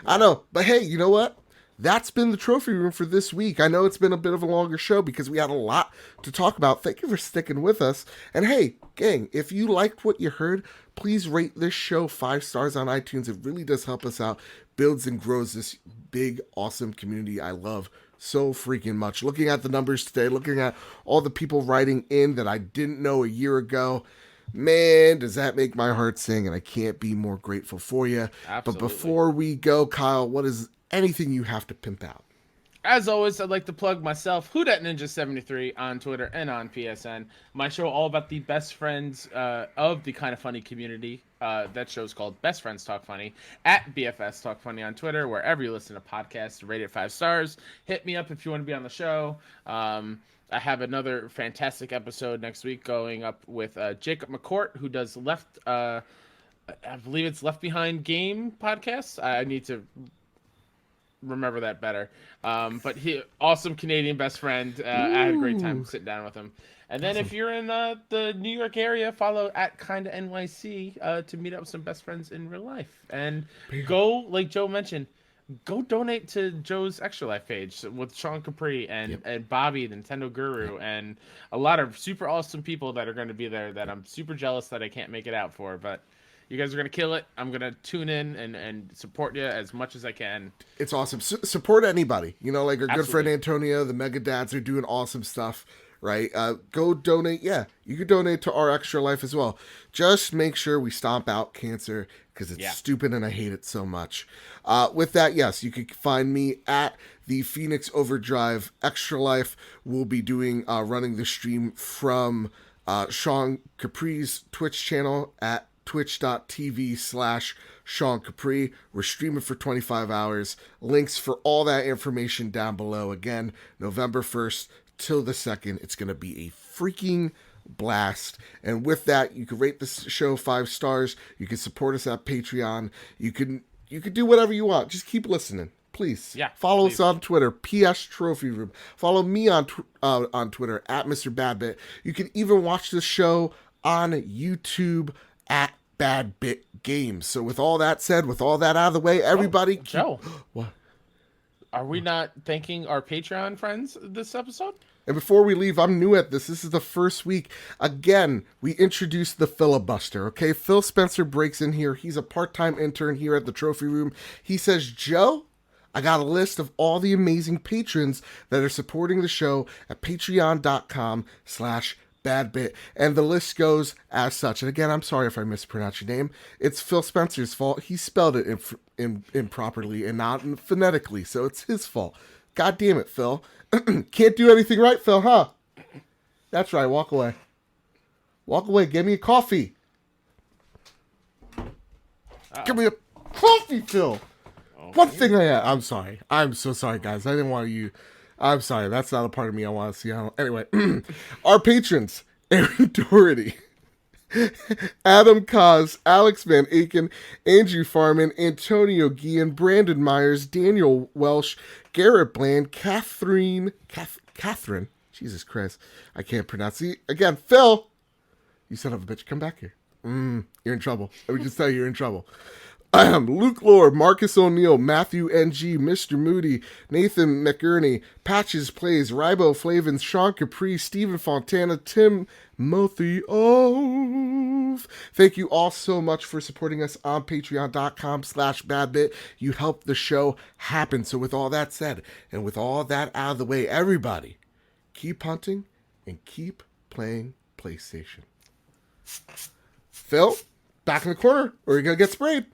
I know, but hey, you know what? That's been the trophy room for this week. I know it's been a bit of a longer show because we had a lot to talk about. Thank you for sticking with us. And hey, gang, if you liked what you heard, please rate this show 5 stars on iTunes. It really does help us out, builds and grows this big, awesome community I love so freaking much. Looking at the numbers today, looking at all the people writing in that I didn't know a year ago, man, does that make my heart sing, and I can't be more grateful for you. But absolutely. before we go, Kyle, what is anything you have to pimp out? As always, I'd like to plug myself, WhoDatNinja73 on Twitter and on PSN. My show all about the best friends of the Kind of Funny community. That show's called Best Friends Talk Funny at BFS Talk Funny on Twitter, wherever you listen to podcasts. Rate it 5 stars. Hit me up if you want to be on the show. I have another fantastic episode next week going up with Jacob McCourt, who does I believe it's Left Behind Game podcast. I need to remember that better. But he awesome Canadian best friend. I had a great time Ooh, sitting down with him. And then if awesome. you're in the New York area, follow at Kinda NYC to meet up with some best friends in real life. And Bam. go, like Joe mentioned, go donate to Joe's Extra Life page with Sean Capri Yep. and Bobby, the Nintendo Yep. Guru, and a lot of super awesome people that are going to be there that I'm super jealous that I can't make it out for. But you guys are going to kill it. I'm going to tune in and support you as much as I can. It's awesome. Support anybody. You know, like our good friend Absolutely. Antonio, the Mega Dads are doing awesome stuff, right? Go donate. Yeah, you could donate to our Extra Life as well. Just make sure we stomp out cancer because it's Yeah. stupid and I hate it so much. With that, yes, you can find me at the Phoenix Overdrive Extra Life. We'll be doing running the stream from Sean Capri's Twitch channel at twitch.tv/Sean Capri. We're streaming for 25 hours. Links for all that information down below. Again, November 1st till the 2nd. It's going to be a freaking blast. And with that, you can rate this show 5 stars. You can support us at Patreon. You can do whatever you want. Just keep listening. Please Yeah. follow us Please. on Twitter, PS Trophy Room. Follow me on Twitter at Mr. Badbit. You can even watch the show on YouTube at Bad Bit Games. So with all that said, with all that out of the way, everybody keep... Joe, What? are we not thanking our Patreon friends this episode? And before we leave, I'm new at this. This is the first week. Again, we introduced the filibuster, okay? Phil Spencer breaks in here. He's a part-time intern here at the Trophy Room. He says, Joe, I got a list of all the amazing patrons that are supporting the show at patreon.com/badbit. And the list goes as such. And again, I'm sorry if I mispronounced your name. It's Phil Spencer's fault. He spelled it improperly and not phonetically, so it's his fault. God damn it, Phil. Can't do anything right, Phil, huh? That's right, walk away. Walk away, give me a coffee. Give me a coffee, Phil. One thing I'm sorry. I'm so sorry, guys. I didn't want you. I'm sorry. That's not a part of me I want to see. Anyway, our patrons, Aaron Doherty, Adam Kaz, Alex Van Aken, Andrew Farman, Antonio Guillen, Brandon Myers, Daniel Welsh, Garrett Bland, Catherine, Jesus Christ, I can't pronounce it. Again, Phil, you son of a bitch, come back here. You're in trouble. Let me just tell you, you're in trouble. Luke Lord, Marcus O'Neill, Matthew NG, Mr. Moody, Nathan McErney, Patches Plays, Ribo Flavins, Sean Capri, Stephen Fontana, Tim Mothiof. Thank you all so much for supporting us on patreon.com/badbit. You help the show happen. So with all that said, and with all that out of the way, everybody, keep hunting and keep playing PlayStation. Phil, back in the corner or you're going to get sprayed.